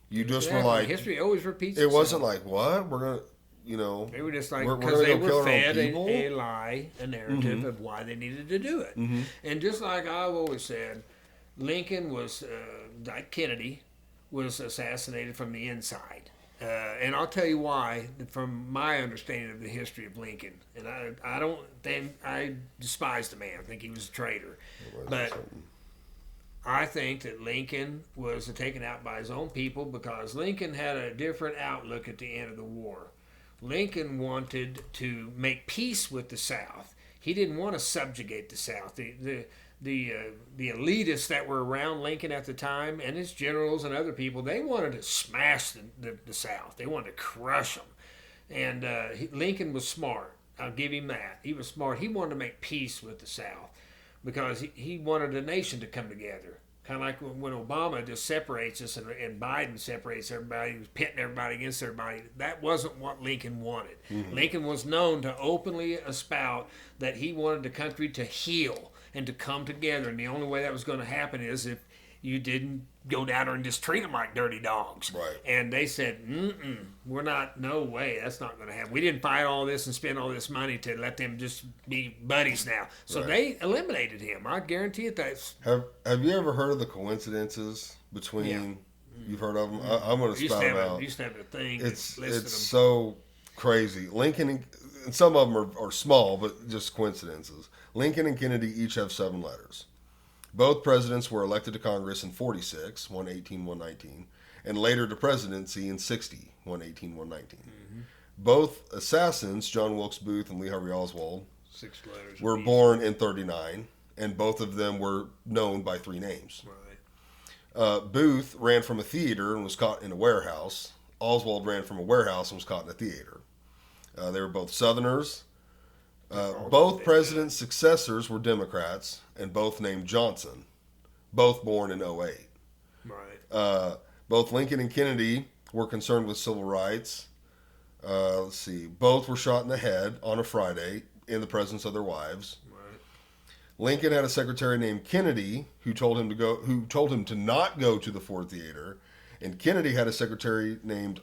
You just were like, history always repeats. It wasn't like, what we're gonna, They were just like, we're because they gonna were fed people? a lie, a narrative of why they needed to do it. And just like I've always said, Lincoln was, like Kennedy, was assassinated from the inside. And I'll tell you why, from my understanding of the history of Lincoln. And I despise the man. I think he was a traitor. But I think that Lincoln was taken out by his own people because Lincoln had a different outlook at the end of the war. Lincoln wanted to make peace with the South. He didn't want to subjugate the South. The elitists that were around Lincoln at the time and his generals and other people, they wanted to smash the South. They wanted to crush them. And Lincoln was smart. I'll give him that. He was smart. He wanted to make peace with the South because he wanted a nation to come together. Kind of like when Obama just separates us and Biden separates everybody, he was pitting everybody against everybody. That wasn't what Lincoln wanted. Lincoln was known to openly espout that he wanted the country to heal and to come together. And the only way that was going to happen is if you didn't go down there and just treat them like dirty dogs. Right. And they said, we're not, no way, that's not going to happen. We didn't fight all this and spend all this money to let them just be buddies now. So they eliminated him. I guarantee it. Have you ever heard of the coincidences between, you've heard of them? I'm going to spout them out. Used to have a thing. It's so crazy. Lincoln, and some of them are small, but just coincidences. Lincoln and Kennedy each have 7 letters. Both presidents were elected to Congress in 46, 118, 119, and later to presidency in 60, 118, 119. Both assassins, John Wilkes Booth and Lee Harvey Oswald, 6 letters were born in 39, and both of them were known by 3 names. Right. Booth ran from a theater and was caught in a warehouse. Oswald ran from a warehouse and was caught in a theater. They were both Southerners. Both presidents' successors were Democrats, and both named Johnson, both born in 08. Right. Both Lincoln and Kennedy were concerned with civil rights. Let's see. Both were shot in the head on a Friday in the presence of their wives. Right. Lincoln had a secretary named Kennedy who told him to not go to the Ford Theater, and Kennedy had a secretary named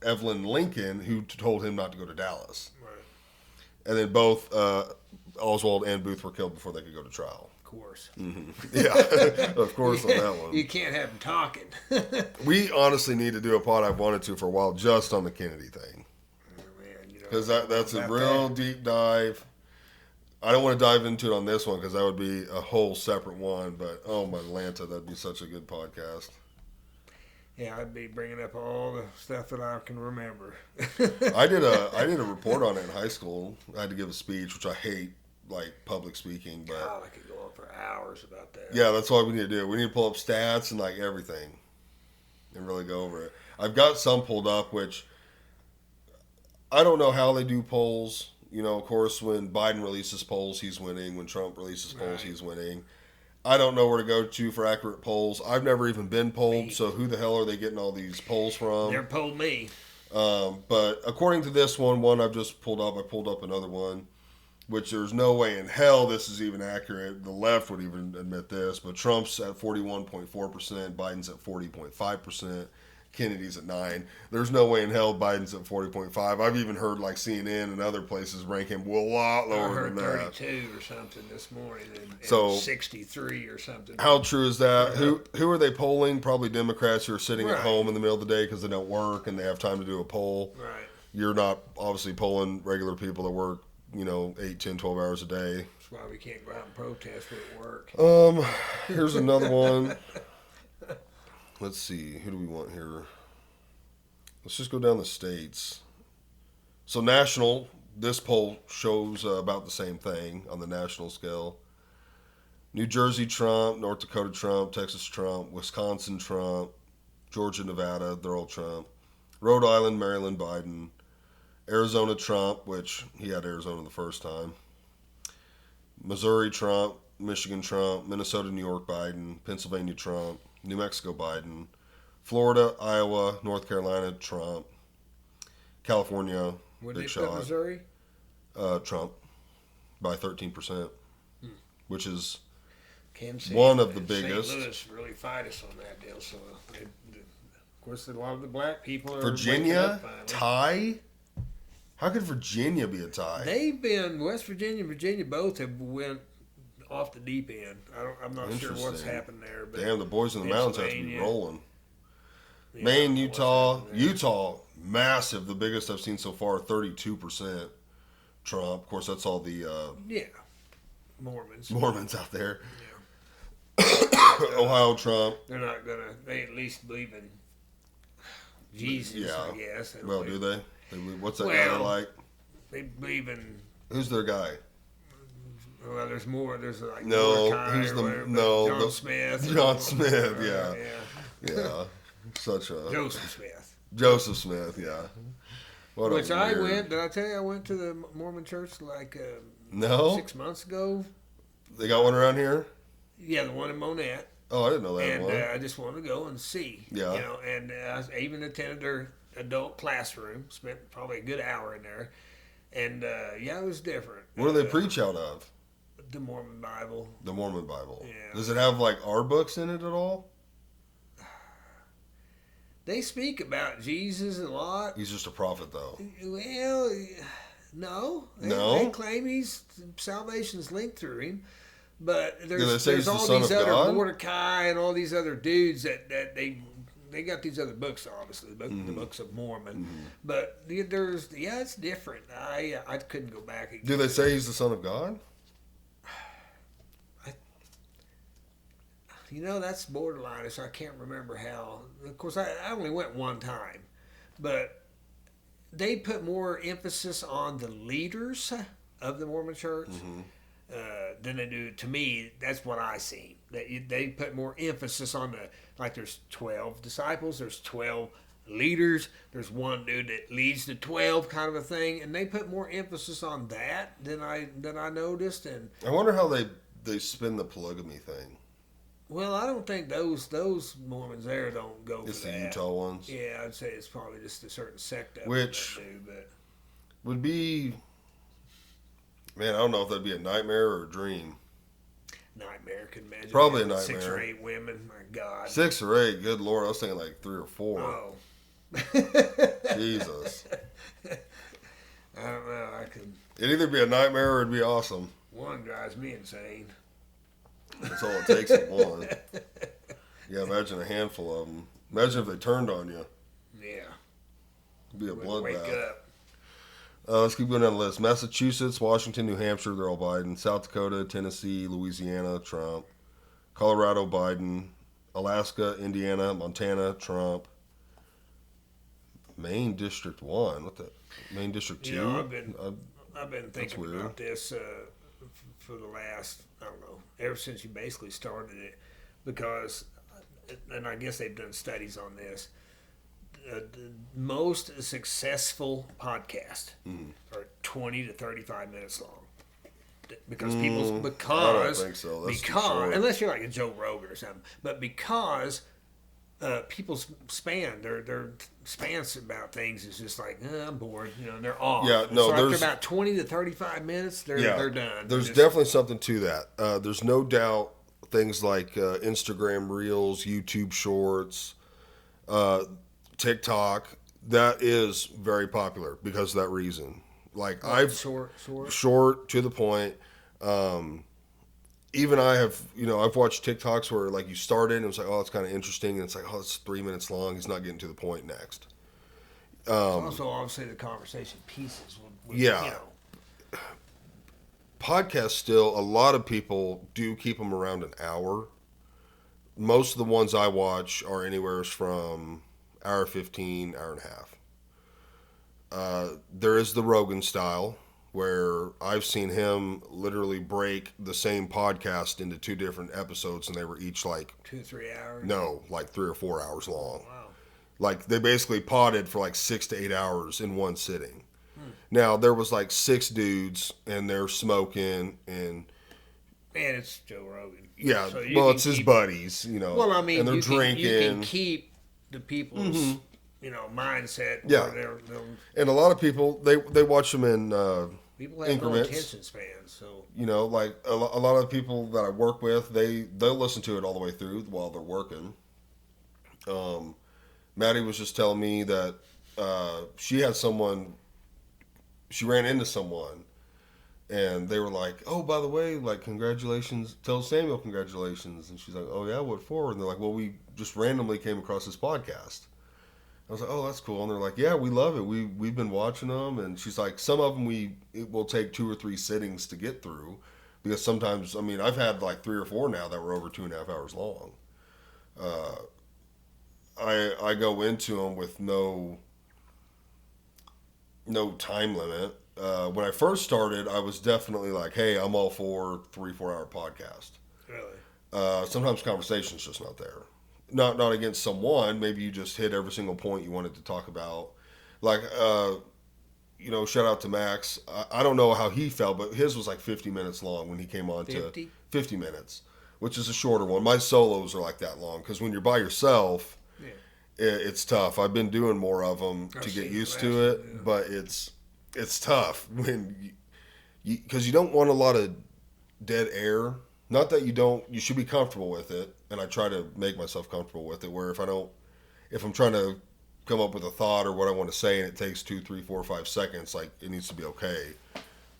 Evelyn Lincoln who told him not to go to Dallas. And then both Oswald and Booth were killed before they could go to trial. Of course. Yeah, of course on that one. You can't have them talking. We honestly need to do a pod. I've wanted to for a while just on the Kennedy thing. Because that's a real deep dive. I don't want to dive into it on this one because that would be a whole separate one. But, oh, my Lanta, that'd be such a good podcast. Yeah, I'd be bringing up all the stuff that I can remember. I did a report on it in high school. I had to give a speech, which I hate, like public speaking. But God, I could go on for hours about that. Yeah, that's what we need to do. We need to pull up stats and like everything, and really go over it. I've got some pulled up, which I don't know how they do polls. You know, of course, when Biden releases polls, he's winning. When Trump releases polls, he's winning. I don't know where to go to for accurate polls. I've never even been polled, so who the hell are they getting all these polls from? They're polled me. But according to this one I've just pulled up, I pulled up another one, which there's no way in hell this is even accurate. The left would even admit this, but Trump's at 41.4%, Biden's at 40.5%. Kennedy's at 9. There's no way in hell Biden's at 40.5. I've even heard like CNN and other places rank him a lot lower than that. I heard 32 or something this morning, and so 63 or something. How true is that? Who are they polling? Probably Democrats who are sitting at home in the middle of the day because they don't work and they have time to do a poll. Right. You're not obviously polling regular people that work, 8, 10, 12 hours a day. That's why we can't go out and protest at work. Here's another one. Let's see. Who do we want here? Let's just go down the states. So national, this poll shows about the same thing on the national scale. New Jersey, Trump. North Dakota, Trump. Texas, Trump. Wisconsin, Trump. Georgia, Nevada, they're all Trump. Rhode Island, Maryland, Biden. Arizona, Trump, which he had Arizona the first time. Missouri, Trump. Michigan, Trump. Minnesota, New York, Biden. Pennsylvania, Trump. New Mexico, Biden. Florida, Iowa, North Carolina, Trump. California, big shot. Put Missouri? Trump by 13%, which is Kansas one of the biggest. St. Louis really fight us on that deal, so Of course, a lot of the black people are Virginia tie. How could Virginia be a tie? They've been West Virginia and Virginia both have went off the deep end. I'm not sure what's happened there. But damn, the boys in the mountains have to be rolling. Yeah, Maine, Utah, massive. The biggest I've seen so far, 32% Trump. Of course, that's all the Mormons out there. Yeah. Ohio, Trump. They're not gonna. They at least believe in Jesus, I guess. Well, do they? What's that guy like? They believe in. Who's their guy? Well, there's more. There's like John Smith. John Smith, yeah. Such a Joseph Smith, yeah. Which I went. Did I tell you I went to the Mormon church like 6 months ago? They got one around here. Yeah, the one in Monette. Oh, I didn't know that. And I just wanted to go and see. Yeah. And I even attended their adult classroom. Spent probably a good hour in there. And it was different. What do they preach out of? The Mormon Bible. The Mormon Bible. Yeah. Does it have like our books in it at all? They speak about Jesus a lot. He's just a prophet, though. Well, no. They claim salvation's linked through him. But there's all these other Mordecai and all these other dudes that they got these other books, obviously, the books of Mormon. Mm-hmm. But it's different. I couldn't go back again. Do they say he's the Son of God? That's borderline, so I can't remember how. Of course, I only went one time. But they put more emphasis on the leaders of the Mormon church than they do. To me, that's what I seen. They put more emphasis on there's 12 disciples, there's 12 leaders, there's one dude that leads the 12 kind of a thing, and they put more emphasis on that than I noticed. And I wonder how they spin the polygamy thing. Well, I don't think those Mormons there don't go it's for that. It's the Utah ones? Yeah, I'd say it's probably just a certain sect of which them that do, but would be, man, I don't know if that'd be a nightmare or a dream. Nightmare, could imagine. Probably a nightmare. 6 or 8 women, my God. 6 or 8, good Lord. I was thinking like 3 or 4. Oh. Jesus. I don't know. It'd either be a nightmare or it'd be awesome. One drives me insane. That's all it takes is one. Yeah, imagine a handful of them. Imagine if they turned on you. Yeah. It'd be a bloodbath. Wake up. Let's keep going down the list. Massachusetts, Washington, New Hampshire, they're all Biden. South Dakota, Tennessee, Louisiana, Trump. Colorado, Biden. Alaska, Indiana, Montana, Trump. Maine District 1. What the? Maine District 2? I've been thinking about this for the last, I don't know, ever since you basically started it. Because, and I guess they've done studies on this, the most successful podcasts are 20 to 35 minutes long. Because I don't think so. That's because unless you're like a Joe Rogan or something, but because people's their spans about things is just like I'm bored, and they're off. Yeah, no. So after about 20 to 35 minutes, they're done. There's definitely something to that. There's no doubt things like Instagram Reels, YouTube Shorts, TikTok, that is very popular because of that reason. Like short to the point. Even I have, I've watched TikToks where like you start in and it's like, oh, it's kind of interesting, and it's like, oh, it's 3 minutes long. He's not getting to the point next. Also, obviously, the conversation pieces. Podcasts still, a lot of people do keep them around an hour. Most of the ones I watch are anywhere from hour 15, hour and a half. There is the Rogan style, where I've seen him literally break the same podcast into 2 different episodes, and they were each like 2 or 3 hours. No, like 3 or 4 hours long. Wow. Like they basically potted for like 6 to 8 hours in one sitting. Now there was like 6 dudes, and they're smoking and it's Joe Rogan. Yeah, so it's his buddies, Well, I mean, and they're drinking. You can keep the people's mindset. Yeah, and a lot of people they watch them in people have increments. No attention spans, so like a lot of the people that I work with, they'll listen to it all the way through while they're working. Maddie was just telling me that she ran into someone, and they were like, "Oh, by the way, like, congratulations, tell Samuel congratulations." And she's like, "Oh yeah, what for?" And they're like, "Well, we just randomly came across this podcast." I was like, "Oh, that's cool." And they're like, "Yeah, we love it. We've been watching them." And she's like, "Some of them it will take 2 or 3 sittings to get through, because sometimes, I mean, I've had like 3 or 4 now that were over 2.5 hours long. Uh, I go into them with no time limit. When I first started, I was definitely like, "Hey, I'm all for 3-4 hour podcast." Really? Sometimes conversation's just not there. Not against someone. Maybe you just hit every single point you wanted to talk about. Like, shout out to Max. I don't know how he felt, but his was like 50 minutes long when he came on 50? to 50 minutes, which is a shorter one. My solos are like that long because when you're by yourself, Yeah. it's tough. I've been doing more of them to get used to it, yeah. but it's tough when because you don't want a lot of dead air. Not that you don't, you should be comfortable with it, and I try to make myself comfortable with it. Where if I'm trying to come up with a thought or what I want to say, and it takes 2, 3, 4, 5 seconds, like it needs to be okay,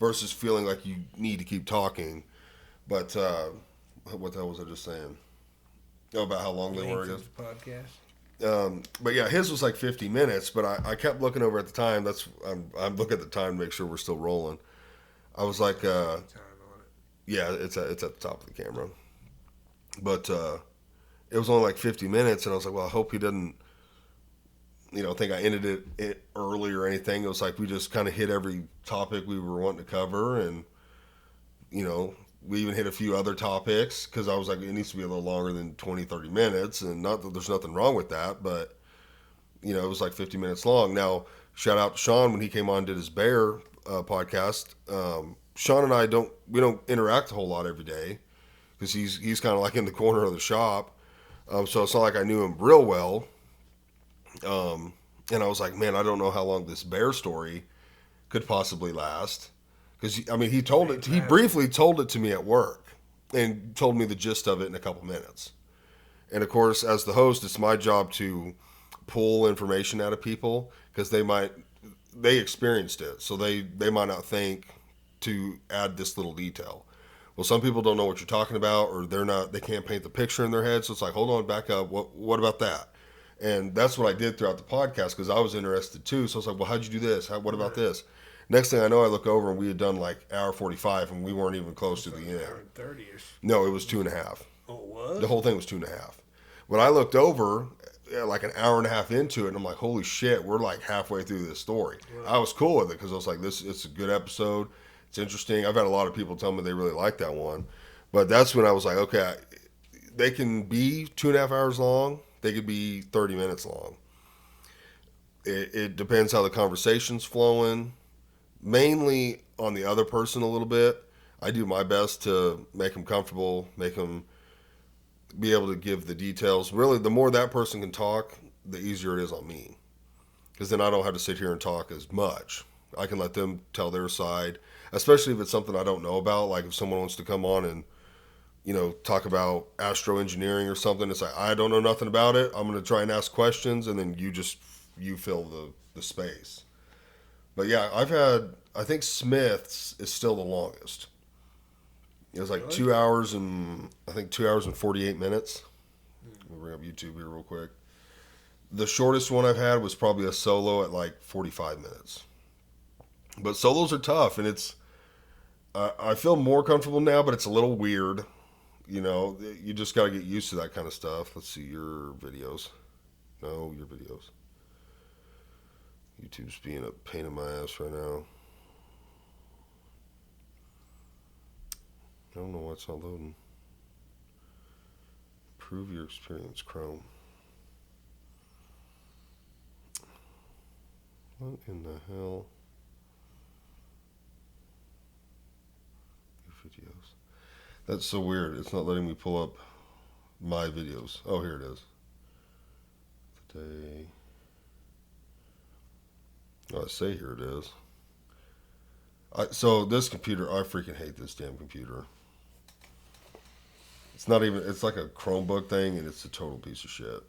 versus feeling like you need to keep talking. But what the hell was I just saying? Oh, about how long they were. Length of the podcast. But yeah, his was like 50 minutes, but I kept looking over at the time. I'm looking at the time to make sure we're still rolling. I was like, Time on it. yeah, it's at the top of the camera. But it was only like 50 minutes, and I was like, well, I hope he didn't, think I ended it early or anything. It was like we just kind of hit every topic we were wanting to cover, and we even hit a few other topics because I was like, it needs to be a little longer than 20, 30 minutes. And not that there's nothing wrong with that, but, it was like 50 minutes long. Now, shout out to Sean when he came on and did his bear podcast. Sean and I don't interact a whole lot every day because he's kind of like in the corner of the shop. So it's not like I knew him real well. And I was like, man, I don't know how long this bear story could possibly last. Because, I mean, he briefly told it to me at work and told me the gist of it in a couple minutes. And of course, as the host, it's my job to pull information out of people because they experienced it. So they might not think to add this little detail. Well, some people don't know what you're talking about, or they can't paint the picture in their head. So it's like, hold on, back up. What about that? And that's what I did throughout the podcast because I was interested too. So I was like, well, how'd you do this? What about this? Next thing I know, I look over and we had done like hour 45 and we weren't even close to the end. Hour 30ish. No, it was 2.5. Oh, it was? The whole thing was 2.5. When I looked over, like an hour and a half into it, and I'm like, holy shit, we're like halfway through this story. Right. I was cool with it because I was like, it's a good episode. It's interesting. I've had a lot of people tell me they really like that one. But that's when I was like, okay, they can be 2.5 hours long. They could be 30 minutes long. It depends how the conversation's flowing. Mainly on the other person a little bit. I do my best to make them comfortable, make them be able to give the details. Really, the more that person can talk, the easier it is on me. Because then I don't have to sit here and talk as much. I can let them tell their side, especially if it's something I don't know about. Like if someone wants to come on and, talk about astro engineering or something. It's like, I don't know nothing about it. I'm going to try and ask questions, and then you fill the space. But yeah, I think Smith's is still the longest. It was like 2 hours and 48 minutes. We'll bring up YouTube here real quick. The shortest one I've had was probably a solo at like 45 minutes. But solos are tough, and I feel more comfortable now, but it's a little weird. You just got to get used to that kind of stuff. Let's see your videos. No, your videos. YouTube's being a pain in my ass right now. I don't know why it's not loading. Improve your experience, Chrome. What in the hell? Your videos. That's so weird. It's not letting me pull up my videos. Oh, here it is. Today. I say here it is. So this computer, I freaking hate this damn computer. It's not even, it's like a Chromebook thing, and it's a total piece of shit.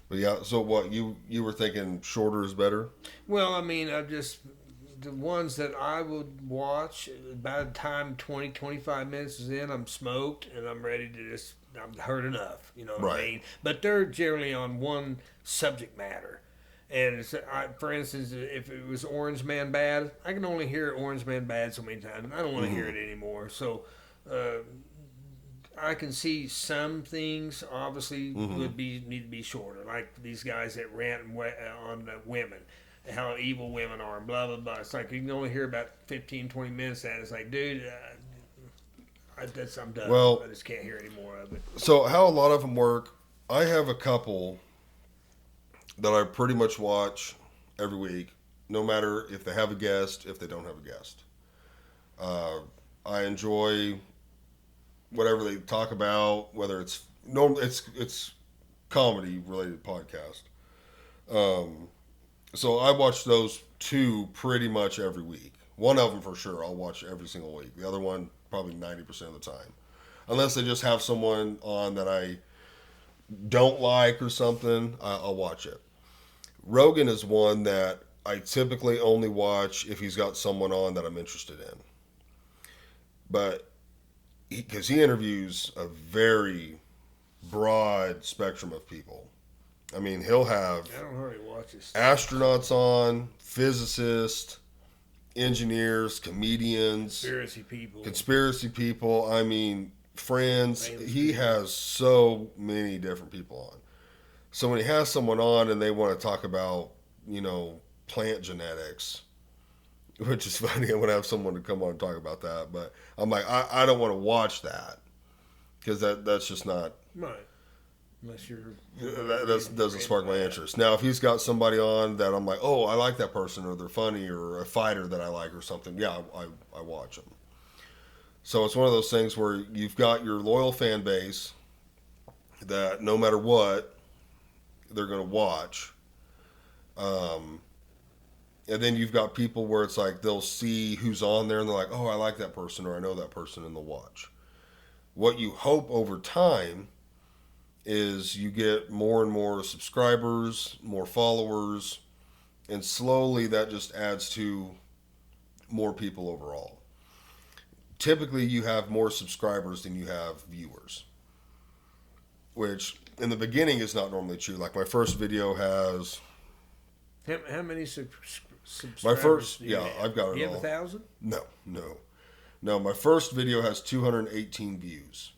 But yeah, so what you were thinking shorter is better? Well, I mean, I've just the ones that I would watch by the time 20, 25 minutes is in, I'm smoked and I'm ready to just, I'm heard enough. You know what I Right. mean? But they're generally on one subject matter. And for instance, if it was Orange Man Bad, I can only hear Orange Man Bad so many times. I don't want to hear it anymore. So uh, I can see some things obviously would be need to be shorter, like these guys that rant on women, how evil women are, and blah blah blah. It's like you can only hear about 15, 20 minutes of that. It's like, dude, I'm done. Well, I just can't hear any more of it. so how a lot of them work, I have a couple that I pretty much watch every week, no matter if they have a guest, if they don't have a guest. I enjoy whatever they talk about, whether it's normal, it's comedy related podcast. So I watch those two pretty much every week. One of them for sure I'll watch every single week. The other one probably 90% of the time, unless they just have someone on that I don't like or something. I'll watch it. Rogan is one that I typically only watch if he's got someone on that I'm interested in. But because he interviews a very broad spectrum of people. I mean, he'll have I don't hardly watch this. astronauts on, physicists, engineers, comedians, conspiracy people. I mean, friends. He has so many different people on. So when he has someone on and they want to talk about, plant genetics, which is funny, I want to have someone to come on and talk about that. But I'm like, I don't want to watch that because that's just not. Right. Unless you're. That doesn't spark my interest. Now, if he's got somebody on that I'm like, oh, I like that person, or they're funny, or a fighter that I like, or something, yeah, I watch them. So it's one of those things where you've got your loyal fan base that no matter what, they're going to watch. And then you've got people where it's like they'll see who's on there and they're like, oh, I like that person or I know that person, and they'll watch. What you hope over time is you get more and more subscribers, more followers, and slowly that just adds to more people overall. Typically, you have more subscribers than you have viewers, which in the beginning is not normally true. Like my first video has. How many subscribers? My first, do you yeah, have? I've got it Do you all. have 1,000? No. My first video has 218 views.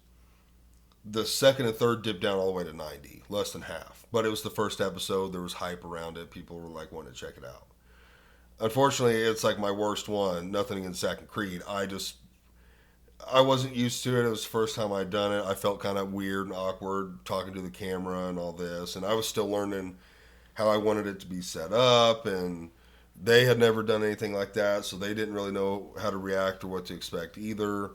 The second and third dipped down all the way to 90, less than half. But it was the first episode. There was hype around it. People were like wanting to check it out. Unfortunately, it's like my worst one. Nothing against Zack and Creed. I wasn't used to it. It was the first time I'd done it. I felt kind of weird and awkward talking to the camera and all this. And I was still learning how I wanted it to be set up. And they had never done anything like that, so they didn't really know how to react or what to expect either.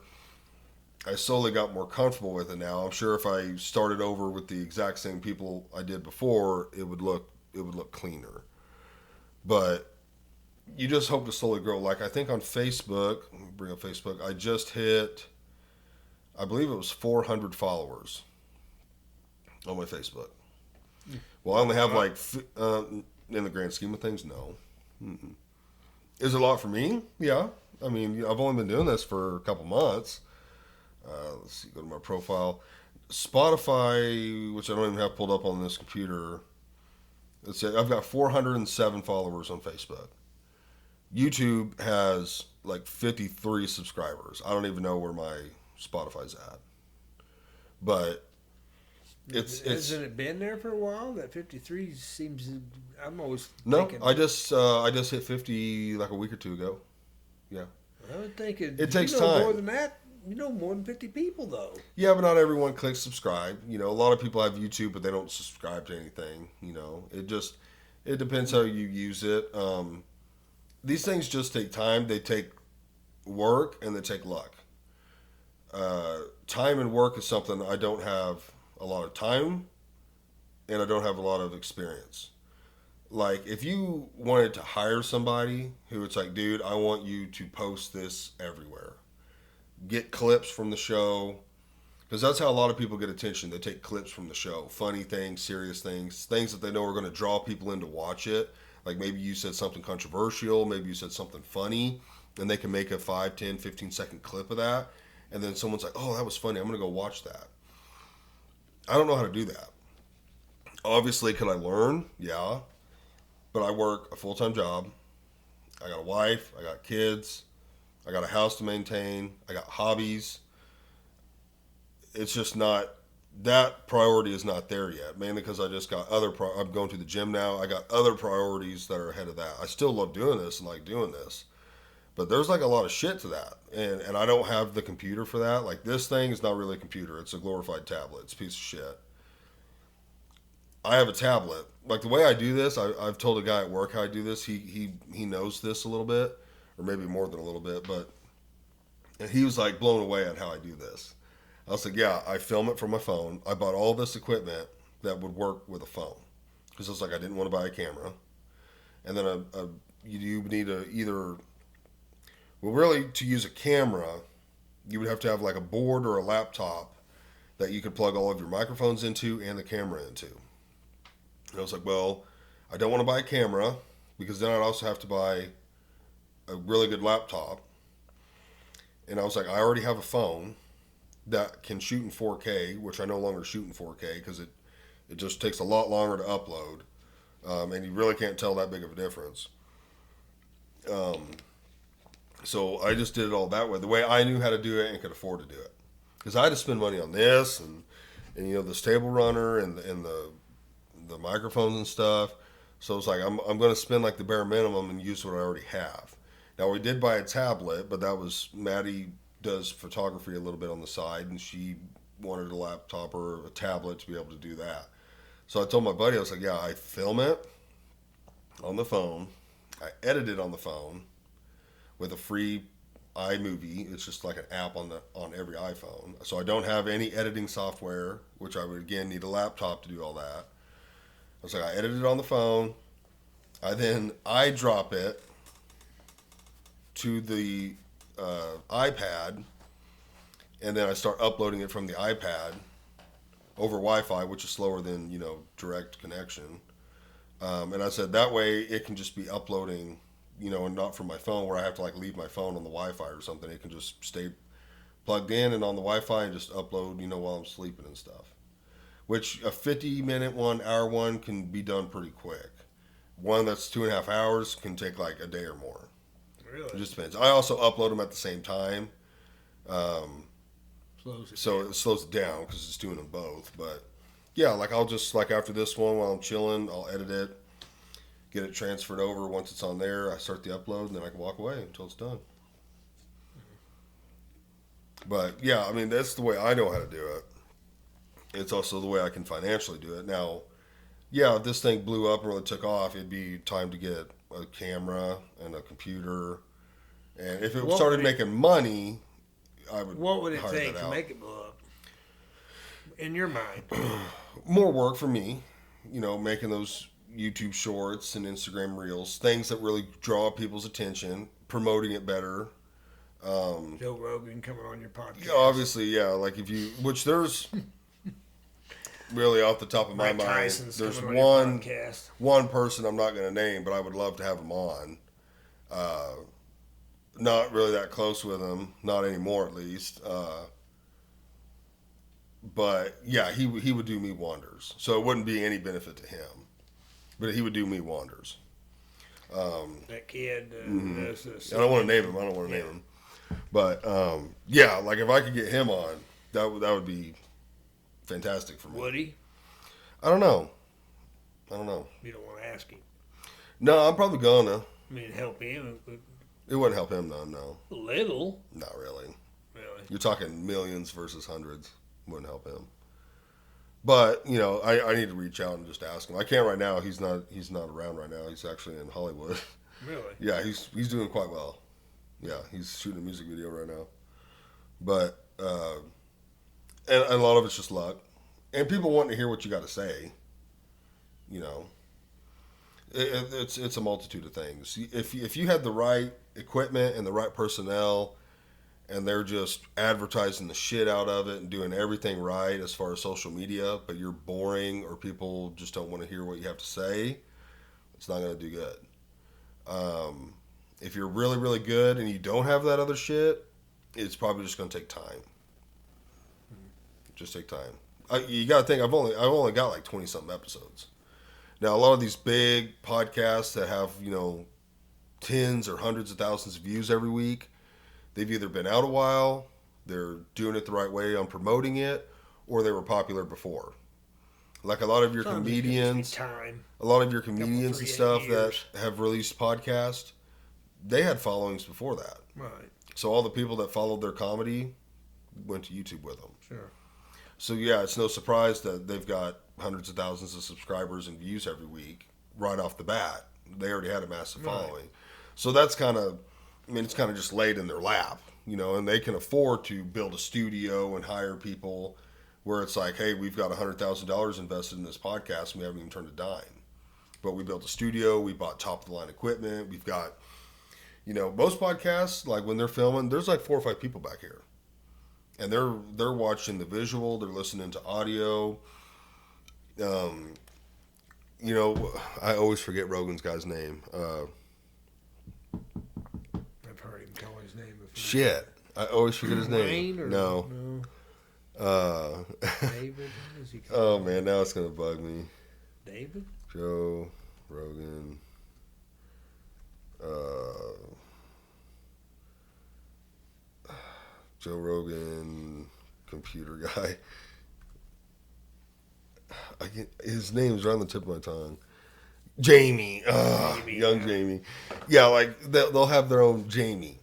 I slowly got more comfortable with it now. I'm sure if I started over with the exact same people I did before, it would look cleaner. But you just hope to slowly grow. Like I think on Facebook, let me bring up Facebook, I just hit, I believe it was 400 followers on my Facebook. Well, I only have like, in the grand scheme of things, no. Mm-mm. Is it a lot for me? Yeah. I mean, I've only been doing this for a couple months. Let's see, go to my profile. Spotify, which I don't even have pulled up on this computer. Let's say I've got 407 followers on Facebook. YouTube has like 53 subscribers. I don't even know where my Spotify's at. But Hasn't it been there for a while? That 53 seems. I'm always no. thinking. I just hit 50 like a week or two ago. Yeah. I would think it takes know time. More than that, more than 50 people though. Yeah, but not everyone clicks subscribe. A lot of people have YouTube, but they don't subscribe to anything. It depends how you use it. These things just take time. They take work and they take luck. Time and work is something I don't have a lot of time, and I don't have a lot of experience. Like, if you wanted to hire somebody who it's like, dude, I want you to post this everywhere. Get clips from the show. Because that's how a lot of people get attention. They take clips from the show, funny things, serious things, things that they know are going to draw people in to watch it. Like maybe you said something controversial, maybe you said something funny, and they can make a 5, 10, 15-second clip of that. And then someone's like, oh, that was funny. I'm going to go watch that. I don't know how to do that. Obviously, could I learn? Yeah. But I work a full-time job. I got a wife. I got kids. I got a house to maintain. I got hobbies. It's just not, that priority is not there yet. Mainly because I just got I'm going to the gym now. I got other priorities that are ahead of that. I still love doing this and like doing this. But there's like a lot of shit to that. And I don't have the computer for that. Like this thing is not really a computer. It's a glorified tablet. It's a piece of shit. I have a tablet. Like the way I do this, I've told a guy at work how I do this. He knows this a little bit, or maybe more than a little bit, and he was like blown away at how I do this. I was like, yeah, I film it from my phone. I bought all this equipment that would work with a phone. Because I was like, I didn't want to buy a camera. And then you need to either, well, really, to use a camera, you would have to have like a board or a laptop that you could plug all of your microphones into and the camera into. And I was like, well, I don't want to buy a camera because then I'd also have to buy a really good laptop. And I was like, I already have a phone that can shoot in 4K, which I no longer shoot in 4K because it just takes a lot longer to upload. And you really can't tell that big of a difference. So I just did it all that way, the way I knew how to do it and could afford to do it. Because I had to spend money on this and this table runner and the microphones and stuff. So it's like I'm going to spend like the bare minimum and use what I already have. Now we did buy a tablet, but that was Maddie does photography a little bit on the side, and she wanted a laptop or a tablet to be able to do that. So I told my buddy, I was like, yeah, I film it on the phone, I edit it on the phone with a free iMovie. It's just like an app on every iPhone. So I don't have any editing software, which I would again need a laptop to do all that. I was like, I edit it on the phone. I drop it to the iPad, and then I start uploading it from the iPad over Wi-Fi, which is slower than direct connection. And I said that way it can just be uploading, and not from my phone where I have to like leave my phone on the Wi-Fi or something. It can just stay plugged in and on the Wi-Fi and just upload, while I'm sleeping and stuff. Which a 50-minute one, hour one can be done pretty quick. One that's 2.5 hours can take like a day or more. Really? It just depends. I also upload them at the same time. It slows it down because it's doing them both. But yeah, like I'll just like after this one while I'm chilling, I'll edit it, get it transferred over. Once it's on there, I start the upload, and then I can walk away until it's done. But yeah, I mean that's the way I know how to do it. It's also the way I can financially do it. Now, yeah, if this thing blew up and really took off, it'd be time to get a camera and a computer. And if it started making money, I would. What would it take to make it blow up? In your mind, more work for me. Making those YouTube shorts and Instagram reels, things that really draw people's attention, promoting it better. Joe Rogan coming on your podcast. Yeah, obviously, yeah. Like which there's. Really, off the top of my mind, there's one person I'm not going to name, but I would love to have him on. Not really that close with him, not anymore at least. But yeah, he would do me wonders. So it wouldn't be any benefit to him, but he would do me wonders. That kid. I don't want to name him. But yeah, like if I could get him on, that would be fantastic for me. Would he? I don't know. You don't want to ask him? No, I'm probably gonna. I mean, help him. It wouldn't help him none, no. A little. Not really. Really? You're talking millions versus hundreds. Wouldn't help him. But, I need to reach out and just ask him. I can't right now. He's not around right now. He's actually in Hollywood. Really? Yeah, he's doing quite well. Yeah, he's shooting a music video right now. But and a lot of it's just luck. And people want to hear what you got to say. It's a multitude of things. If you had the right equipment and the right personnel and they're just advertising the shit out of it and doing everything right as far as social media, but you're boring or people just don't want to hear what you have to say, it's not going to do good. If you're really, really good and you don't have that other shit, it's probably just going to take time. Just take time. You got to think, I've only got like 20 something episodes. Now, a lot of these big podcasts that have, tens or hundreds of thousands of views every week, they've either been out a while, they're doing it the right way on promoting it, or they were popular before. Like a lot of your comedians, and stuff that have released podcasts, they had followings before that. Right. So all the people that followed their comedy went to YouTube with them. Sure. So yeah, it's no surprise that they've got hundreds of thousands of subscribers and views every week right off the bat. They already had a massive following. So that's it's kind of just laid in their lap, and they can afford to build a studio and hire people where it's like, hey, we've got $100,000 invested in this podcast and we haven't even turned a dime. But we built a studio, we bought top of the line equipment, we've got, most podcasts, like when they're filming, there's like 4 or 5 people back here. And they're watching the visual, they're listening to audio. I always forget Rogan's guy's name. I've heard him call his name before. Shit. I always forget his name. No. David? What is he called? Oh, man, now it's going to bug me. David? Joe Rogan. Joe Rogan, computer guy. His name's right on the tip of my tongue. Jamie. Young Jamie. Yeah, like they'll have their own Jamie.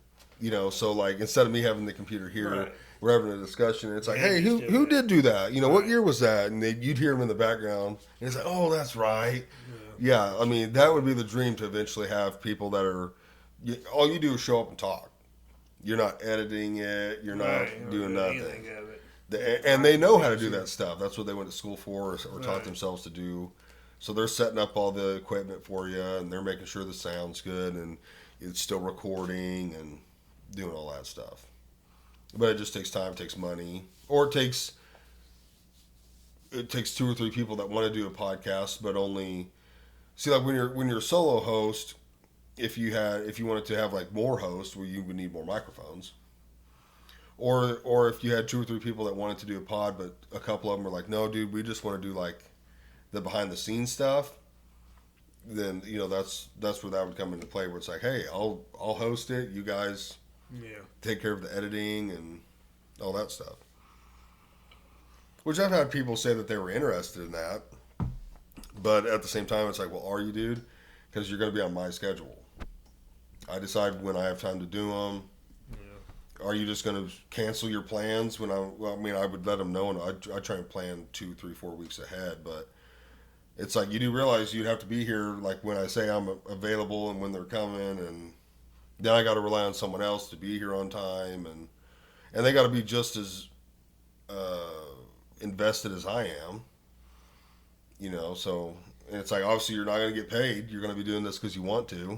So like instead of me having the computer here, right, we're having a discussion, and it's like, hey, who did do that? What year was that? And you'd hear him in the background, and it's like, oh, that's right. Yeah, I mean, that would be the dream to eventually have people that are, all you do is show up and talk. You're not editing it. You're not doing nothing. And they know how to do that stuff. That's what they went to school for or taught themselves to do. So they're setting up all the equipment for you, and they're making sure the sound's good and it's still recording and doing all that stuff. But it just takes time, takes money, or it takes 2 or 3 people that want to do a podcast, but only like when you're a solo host. If you wanted to have like more hosts, where you would need more microphones, or if you had 2 or 3 people that wanted to do a pod, but a couple of them are like, no, dude, we just want to do like the behind the scenes stuff. Then that's where that would come into play. Where it's like, hey, I'll host it. You guys, take care of the editing and all that stuff. Which I've had people say that they were interested in that, but at the same time, it's like, well, are you, dude? Because you're going to be on my schedule. I decide when I have time to do them. Yeah. Are you just going to cancel your plans when I would let them know, and I try and plan 2, 3, 4 weeks ahead. But it's like, you do realize you'd have to be here like when I say I'm available and when they're coming, and then I got to rely on someone else to be here on time, and they got to be just as invested as I am. So. And it's like, obviously, you're not going to get paid. You're going to be doing this because you want to.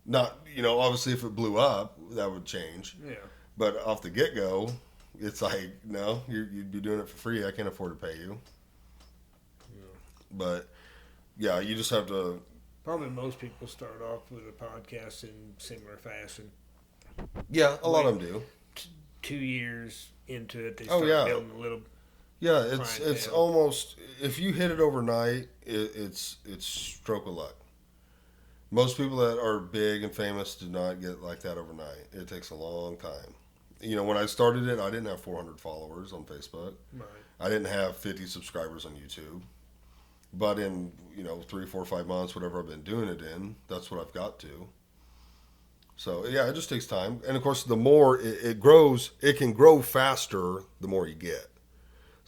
Not, obviously, if it blew up, that would change. Yeah. But off the get-go, it's like, no, you'd be doing it for free. I can't afford to pay you. Yeah. But, yeah, you just have to... Probably most people start off with a podcast in similar fashion. Yeah, a lot of them do. 2 years into it, they start building a little... Yeah, it's almost, if you hit it overnight, it's stroke of luck. Most people that are big and famous do not get like that overnight. It takes a long time. When I started it, I didn't have 400 followers on Facebook. Right. I didn't have 50 subscribers on YouTube. But in 3, 4, 5 months, whatever I've been doing it in, that's what I've got to. So yeah, it just takes time. And of course, the more it grows, it can grow faster the more you get.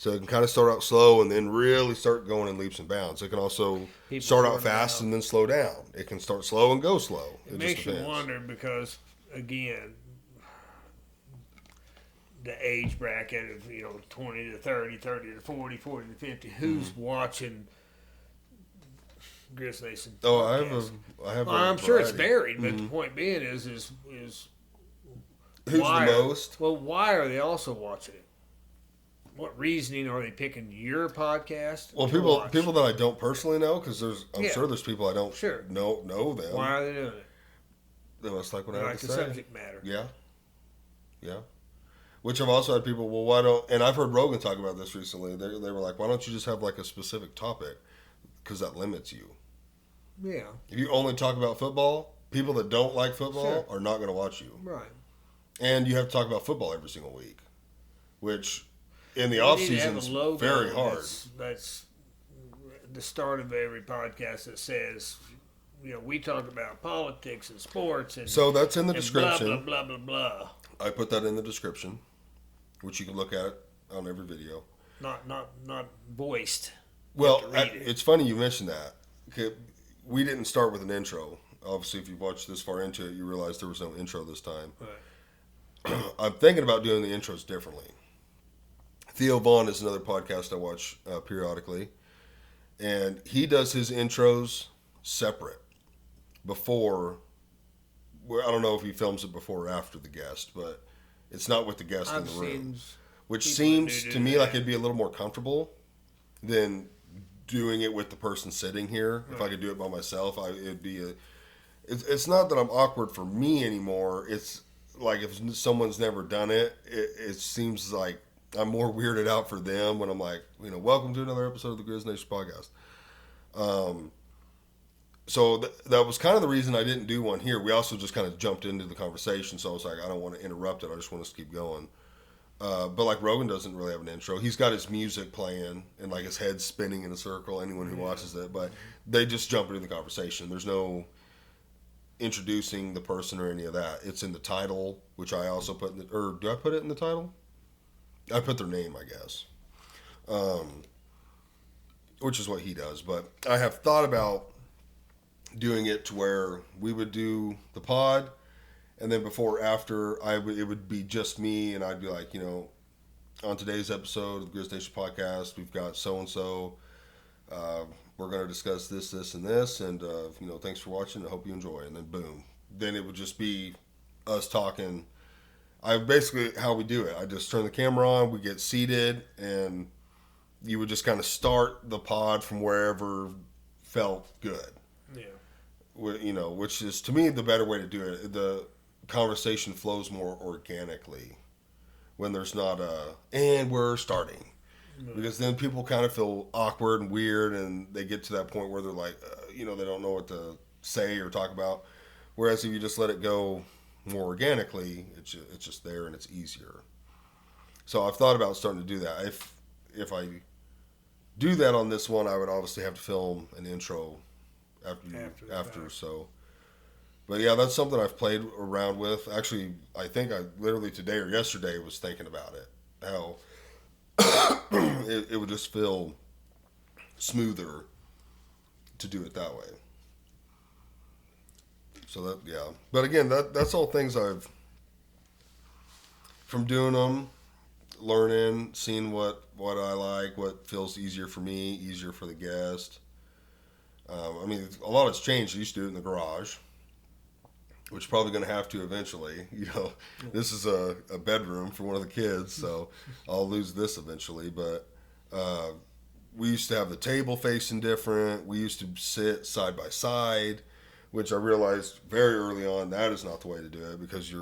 So it can kind of start out slow and then really start going in leaps and bounds. It can also start out fast and then slow down. It can start slow and go slow. It makes you wonder because, again, the age bracket of 20 to 30, 30 to 40, 40 to 50. Who's watching Grizz Nation? Oh, I have. I'm sure it's varied, but the point being is who's the most. Well, why are they also watching it? What reasoning are they picking your podcast? Well, people that I don't personally know, because I'm sure there's people I don't know them. Why are they doing it? They must like what I have to the say. Subject matter. Yeah. Which I've also had people, well, why don't, and I've heard Rogan talk about this recently. They were like, why don't you just have like a specific topic? Because that limits you. Yeah. If you only talk about football, people that don't like football are not going to watch you. Right. And you have to talk about football every single week, which in the off season is very hard. That's the start of every podcast that says, we talk about politics and sports and so that's in the description. Blah blah blah blah blah. I put that in the description, which you can look at on every video. Not voiced. Well, it's funny you mentioned that. Okay, we didn't start with an intro. Obviously, if you've watched this far into it, you realize there was no intro this time. Right. I'm thinking about doing the intros differently. Theo Vaughn is another podcast I watch periodically, and he does his intros separate before. I don't know if he films it before or after the guest, but it's not with the guest in the room, which seems to me like it'd be a little more comfortable than doing it with the person sitting here. Right. If I could do it by myself, it'd be it's not that I'm awkward for me anymore. It's like if someone's never done it, it seems like I'm more weirded out for them when I'm like, welcome to another episode of the Grizz Nation podcast. So that was kind of the reason I didn't do one here. We also just kind of jumped into the conversation, so I was like, I don't want to interrupt it. I just want us to keep going. But like Rogan doesn't really have an intro. He's got his music playing and like his head spinning in a circle. Anyone who watches it, but they just jump into the conversation. There's no introducing the person or any of that. It's in the title, which I also put in or do I put it in the title? I put their name, I guess. Which is what he does. But I have thought about doing it to where we would do the pod, and then before or after, it would be just me, and I'd be like, on today's episode of the Grizz Nation podcast, we've got so-and-so. We're going to discuss this, this, and this, and, thanks for watching. I hope you enjoy. And then boom. Then it would just be us talking. Basically, how we do it, I just turn the camera on, we get seated, and you would just kind of start the pod from wherever felt good. Yeah. Which is, to me, the better way to do it. The conversation flows more organically when there's not and we're starting. Mm-hmm. Because then people kind of feel awkward and weird, and they get to that point where they're like, they don't know what to say or talk about. Whereas if you just let it go more organically, it's just there and it's easier. So I've thought about starting to do that. If I do that on this one, I would obviously have to film an intro after. So, but yeah, that's something I've played around with. Actually, I think I literally today or yesterday was thinking about it. How it would just feel smoother to do it that way. So but again, that's all things I've from doing them, learning, seeing what I like, what feels easier for me, easier for the guest. A lot has changed. I used to do it in the garage, which is probably going to have to eventually. This is a bedroom for one of the kids, so I'll lose this eventually. But we used to have the table facing different. We used to sit side by side, which I realized very early on that is not the way to do it because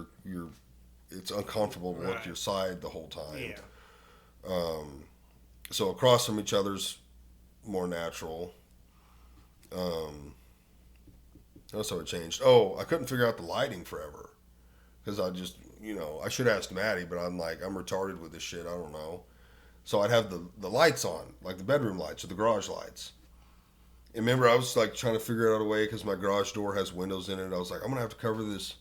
it's uncomfortable to look to your side the whole time. Yeah. So across from each other's more natural. That's how it changed. Oh, I couldn't figure out the lighting forever because I just, I should ask Maddie, but I'm retarded with this shit. I don't know. So I'd have the lights on, like the bedroom lights or the garage lights. And remember, I was like trying to figure out a way because my garage door has windows in it. I was like, I'm gonna have to cover this,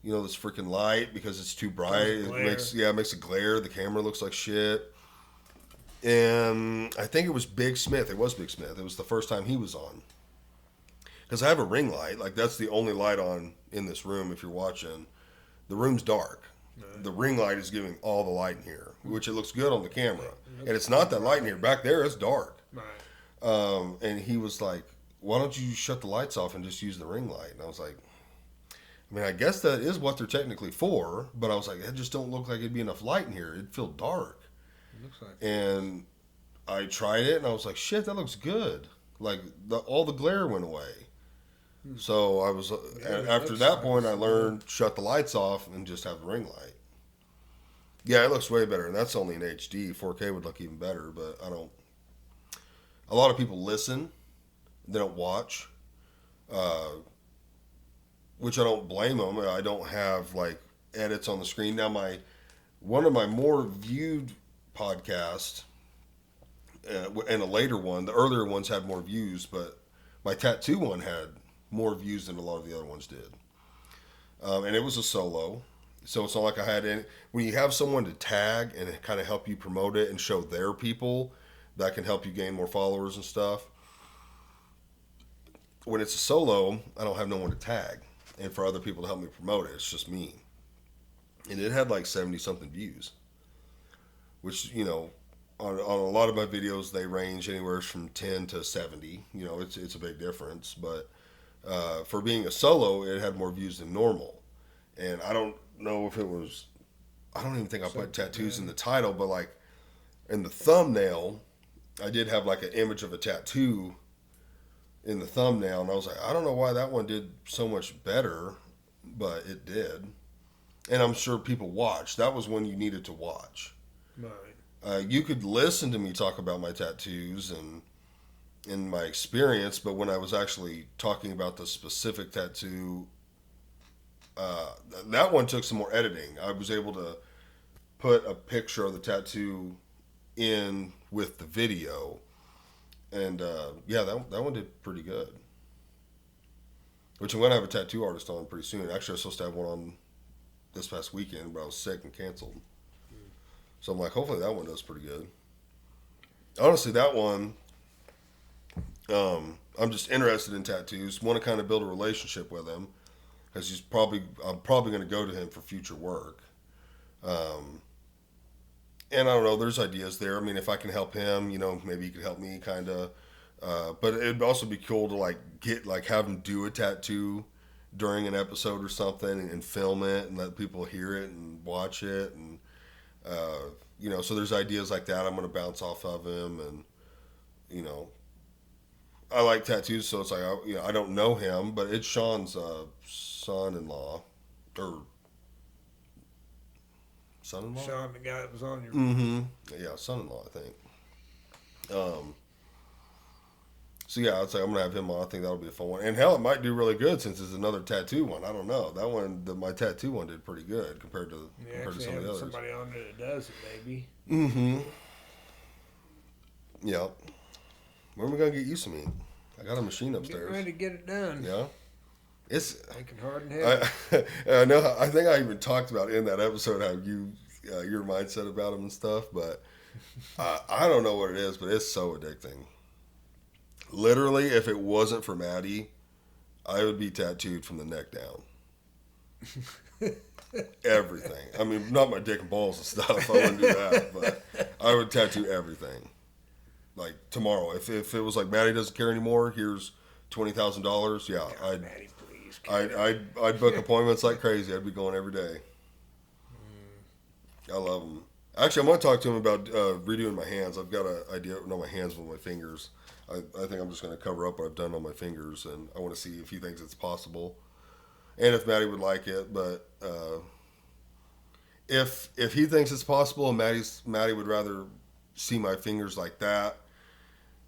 this freaking light because it's too bright. It makes it glare. The camera looks like shit. And I think it was Big Smith. It was Big Smith. It was the first time he was on. Because I have a ring light. Like, that's the only light on in this room if you're watching. The room's dark. Right. The ring light is giving all the light in here, which it looks good on the camera. And it's not that light in here. Back there, it's dark. Right. And he was like, why don't you shut the lights off and just use the ring light? And I was like, I mean, I guess that is what they're technically for, but I was like, it just don't look like it'd be enough light in here. It'd feel dark. It looks like. And I tried it, and I was like, shit, that looks good. Like, all the glare went away. So I was, after that point, I learned shut the lights off and just have the ring light. Yeah, it looks way better, and that's only in HD. 4K would look even better, but I don't. A lot of people listen, they don't watch, which I don't blame them. I don't have like edits on the screen. Now, one of my more viewed podcasts, and a later one, the earlier ones had more views, but my tattoo one had more views than a lot of the other ones did. And it was a solo. So it's not like I had any. When you have someone to tag and kind of help you promote it and show their people, that can help you gain more followers and stuff. When it's a solo, I don't have no one to tag and for other people to help me promote it. It's just me. And it had like 70 something views, which, you know, on a lot of my videos, they range anywhere from 10 to 70. You know, it's a big difference. But for being a solo, it had more views than normal. And I don't know if it was, I don't even think I put tattoos in the title, but like in the thumbnail, I did have like an image of a tattoo in the thumbnail, and I was like, I don't know why that one did so much better, but it did. And I'm sure people watched. That was when you needed to watch. Right. You could listen to me talk about my tattoos and my experience, but when I was actually talking about the specific tattoo, that one took some more editing. I was able to put a picture of the tattoo in with the video, and yeah, that one did pretty good. Which I'm gonna have a tattoo artist on pretty soon. Actually, I was supposed to have one on this past weekend, but I was sick and canceled. So I'm like, hopefully that one does pretty good. Honestly, that one, I'm just interested in tattoos. Want to kind of build a relationship with him because I'm probably going to go to him for future work. And I don't know, there's ideas there. I mean, if I can help him, you know, maybe he could help me kind of. But it'd also be cool to have him do a tattoo during an episode or something and film it and let people hear it and watch it. And, you know, so there's ideas like that I'm going to bounce off of him. And, you know, I like tattoos, so it's like, I don't know him, but it's Sean's son-in-law or son-in-law? Sean, the guy that was on your... Mm-hmm. Yeah, son-in-law, I think. So yeah, I'd say I'm going to have him on. I think that'll be a fun one. And hell, it might do really good since it's another tattoo one. I don't know. That one, my tattoo one did pretty good compared to some of the others. Somebody on there that does it, maybe. Mm-hmm. Yeah. When are we going to get you some ink? I got a machine upstairs. Getting ready to get it done. Yeah. It's thinking hard and heavy. I know. I think I even talked about in that episode how your mindset about them and stuff, but I don't know what it is, but it's so addicting. Literally, if it wasn't for Maddie, I would be tattooed from the neck down. Everything. I mean, not my dick and balls and stuff. I wouldn't do that, but I would tattoo everything. Like tomorrow, if it was like Maddie doesn't care anymore, here's $20,000. Yeah, Maddie, please. I'd book appointments like crazy. I'd be going every day. I love them. Actually, I'm going to talk to him about redoing my hands. I've got an idea. No, my hands with my fingers. I think I'm just going to cover up what I've done on my fingers, and I want to see if he thinks it's possible, and if Maddie would like it. But if he thinks it's possible, and Maddie would rather see my fingers like that,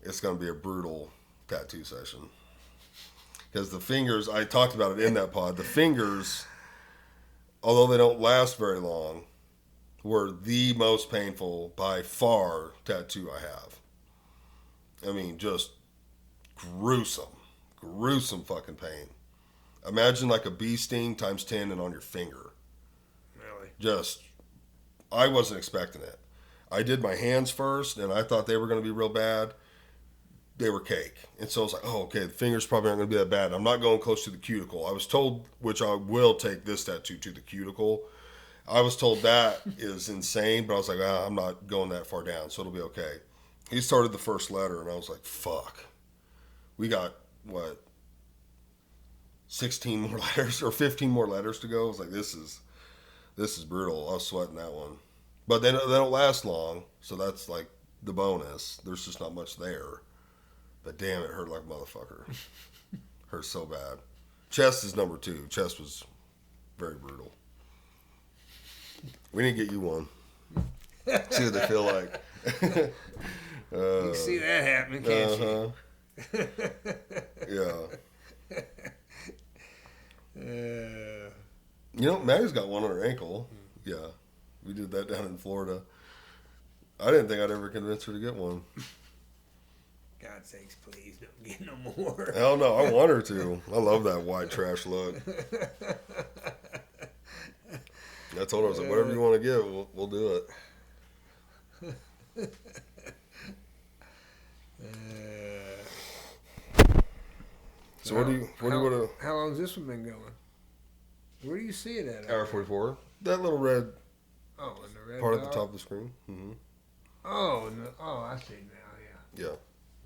it's going to be a brutal tattoo session. Because the fingers, I talked about it in that pod. The fingers, although they don't last very long, were the most painful by far tattoo I have. I mean, just gruesome fucking pain. Imagine like a bee sting times 10 and on your finger. Really? I wasn't expecting it. I did my hands first, and I thought they were going to be real bad. They were cake. And so I was like, oh, okay, the fingers probably aren't going to be that bad. I'm not going close to the cuticle. I was told, which I will take this tattoo to the cuticle. I was told that is insane, but I was like, I'm not going that far down, so it'll be okay. He started the first letter, and I was like, fuck. We got, what, 16 more letters or 15 more letters to go. I was like, this is brutal. I was sweating that one. But then they don't last long, so that's like the bonus. There's just not much there. But damn, it hurt like a motherfucker. Hurt so bad. Chest is number 2. Chest was very brutal. We need to get you one. See what they feel like. You can see that happening, can't you? Yeah. You know, Maddie's got one on her ankle. Yeah. We did that down in Florida. I didn't think I'd ever convince her to get one. God sakes, please don't get no more. Hell no, I want her to. I love that white trash look. I told her, I was like, whatever you want to get, we'll do it. So what do you want to? How long has this one been going? Where do you see it at? Hour 44. That little red. Oh, in the red part dot? at the top of the screen. Mm-hmm. Oh, no, I see now. Yeah. Yeah.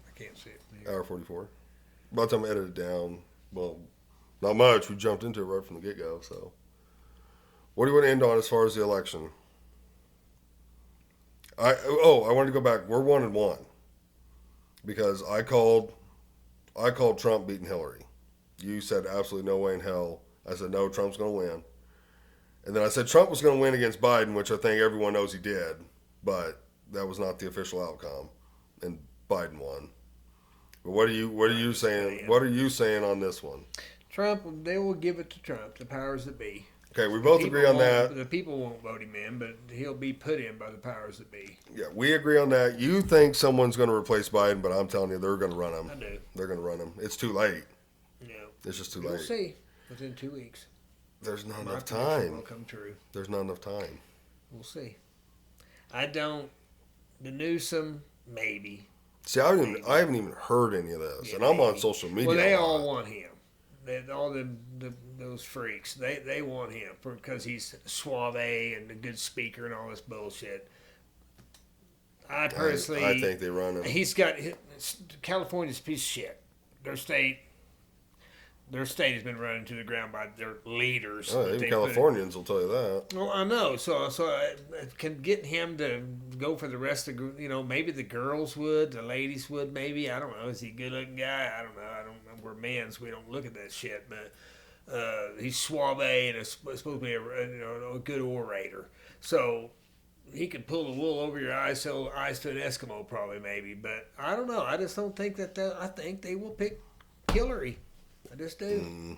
I can't see it. From here. Hour 44. By the time I edited it down, well, not much. We jumped into it right from the get-go. So, what do you want to end on as far as the election? I wanted to go back. We're 1-1 because I called Trump beating Hillary. You said absolutely no way in hell. I said no, Trump's going to win. And then I said Trump was going to win against Biden, which I think everyone knows he did, but that was not the official outcome, and Biden won. But what are you saying? What are you saying on this one? Trump, they will give it to Trump, the powers that be. Okay, we both agree on that. The people won't vote him in, but he'll be put in by the powers that be. Yeah, we agree on that. You think someone's going to replace Biden, but I'm telling you, they're going to run him. I do. They're going to run him. It's too late. No. It's just too We'll late. see. Within 2 weeks. There's not My enough prediction time. will come true. There's not enough time. We'll see. The Newsom, maybe. See, I haven't even heard any of this, and I'm on social media. Well, they a lot. all want him. All those freaks. They want him because he's suave and a good speaker and all this bullshit. I personally, I think they run him. California's a piece of shit. Their state has been run into the ground by their leaders. Oh, even Californians will tell you that. Well, I know. So I can get him to go for the rest of maybe the girls would, the ladies would, maybe. I don't know. Is he a good-looking guy? I don't know. We're men, so we don't look at that shit. But he's suave and is supposed to be a good orator. So he could pull the wool over your eyes, sell eyes to an Eskimo, probably, maybe. But I don't know. I just don't think that. I think they will pick Hillary. I just do.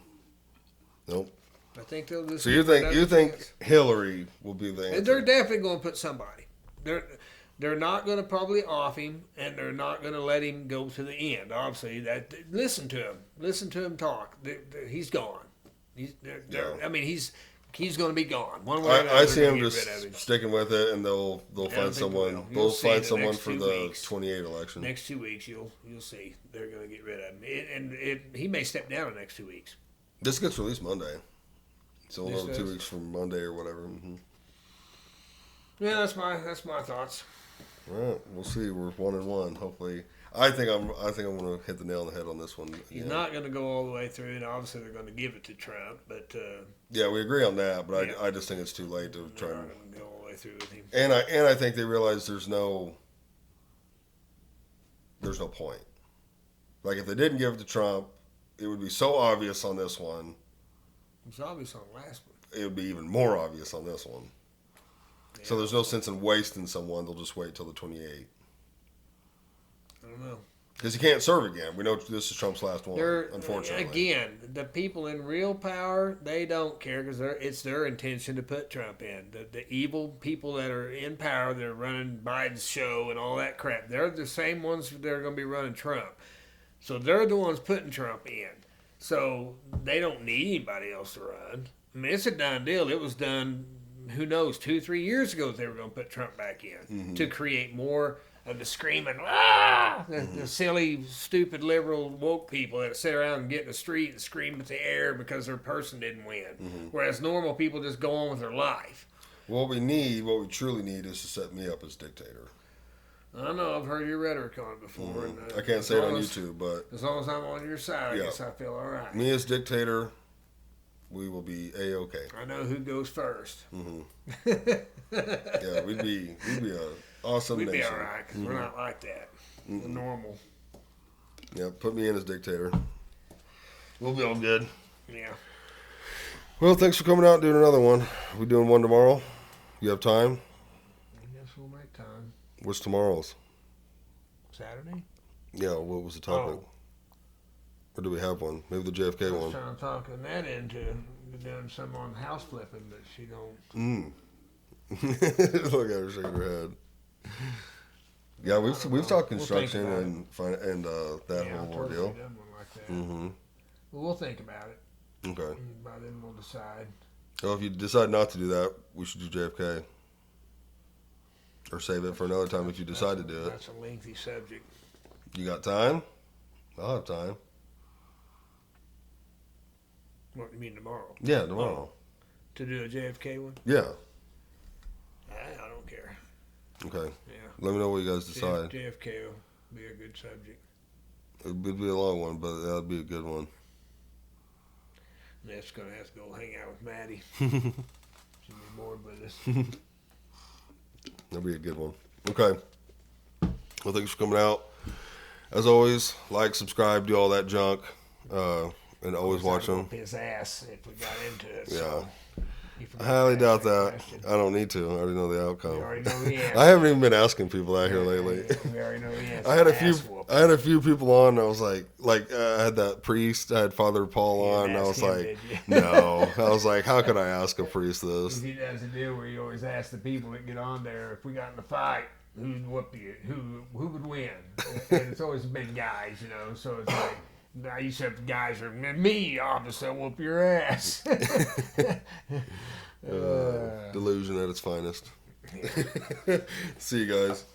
Nope. I think they'll just. So you think Hillary will be the answer? They're definitely going to put somebody. They're not going to probably off him, and they're not going to let him go to the end. Obviously, listen to him talk. He's gone. I mean, he's going to be gone. One way or another, I see him just sticking with it, and they'll find someone. They'll find someone for the 28 election. Next 2 weeks, you'll see they're going to get rid of him, he may step down in the next 2 weeks. This gets released Monday, so another 2 weeks from Monday or whatever. Mm-hmm. Yeah, that's my thoughts. All right, we'll see. We're 1-1. Hopefully, I think I'm going to hit the nail on the head on this one. He's not going to go all the way through, and obviously they're going to give it to Trump. But yeah, we agree on that. But I just think it's too late to try and go all the way through with him. And I think they realize there's no point. Like if they didn't give it to Trump, it would be so obvious on this one. It's obvious on the last one. It would be even more obvious on this one. Yeah. So there's no sense in wasting someone. They'll just wait till the 28th. I don't know. Because he can't serve again. We know this is Trump's last one, unfortunately. Again, the people in real power, they don't care because it's their intention to put Trump in. The evil people that are in power, that are running Biden's show and all that crap, they're the same ones that are going to be running Trump. So they're the ones putting Trump in. So they don't need anybody else to run. I mean, it's a done deal. It was done, who knows, 2-3 years ago that they were going to put Trump back in to create more of the screaming, the silly, stupid, liberal, woke people that sit around and get in the street and scream at the air because their person didn't win. Whereas normal people just go on with their life. What we truly need is to set me up as dictator. I know I've heard your rhetoric on it before. And, I can't say it on YouTube, but as long as I'm on your side, I guess I feel all right. Me as dictator, we will be A-okay. I know who goes first. Yeah, we'd be an awesome nation. We'd be all right because we're not like that. We're normal. Yeah, put me in as dictator. We'll be all good. Yeah. Well, thanks for coming out and doing another one. We doing one tomorrow? You have time? I guess we'll make time. What's tomorrow's? Saturday? Yeah, what was the topic? Or do we have one? Maybe the JFK one. I was trying to talk Annette into doing some on house flipping, but she don't. Look at her shaking her head. Yeah, we've talked construction and that whole ordeal. Done one like that. Well, we'll think about it. Okay. And by then we'll decide. Well, if you decide not to do that, we should do JFK. Or save it for another time if you decide to do it. That's a lengthy subject. You got time? I'll have time. What, you mean tomorrow? Yeah, tomorrow. To do a JFK one? Yeah. I don't care. Okay. Yeah. Let me know what you guys decide. JFK will be a good subject. It would be a long one, but that'd be a good one. That's going to have to go hang out with Maddie. She'll be bored with us. That'd be a good one. Okay. Well, thanks for coming out. As always, like, subscribe, do all that junk, and always watch them. His ass if we got into it. Yeah. So I highly doubt that. I don't need to. I already know the outcome. You already know the answer. I haven't even been asking people that here lately. We already know the answer. I had a few people on. And I was like I had that priest. I had Father Paul on. And I was like, no. I was like, how could I ask a priest this? He does a deal where you always ask the people that get on there, if we got in a fight, who'd whoop you? Who would win? And it's always big guys, you know. So it's like. Now you said the guys are me, obviously I'll whoop your ass. Delusion at its finest. See you guys.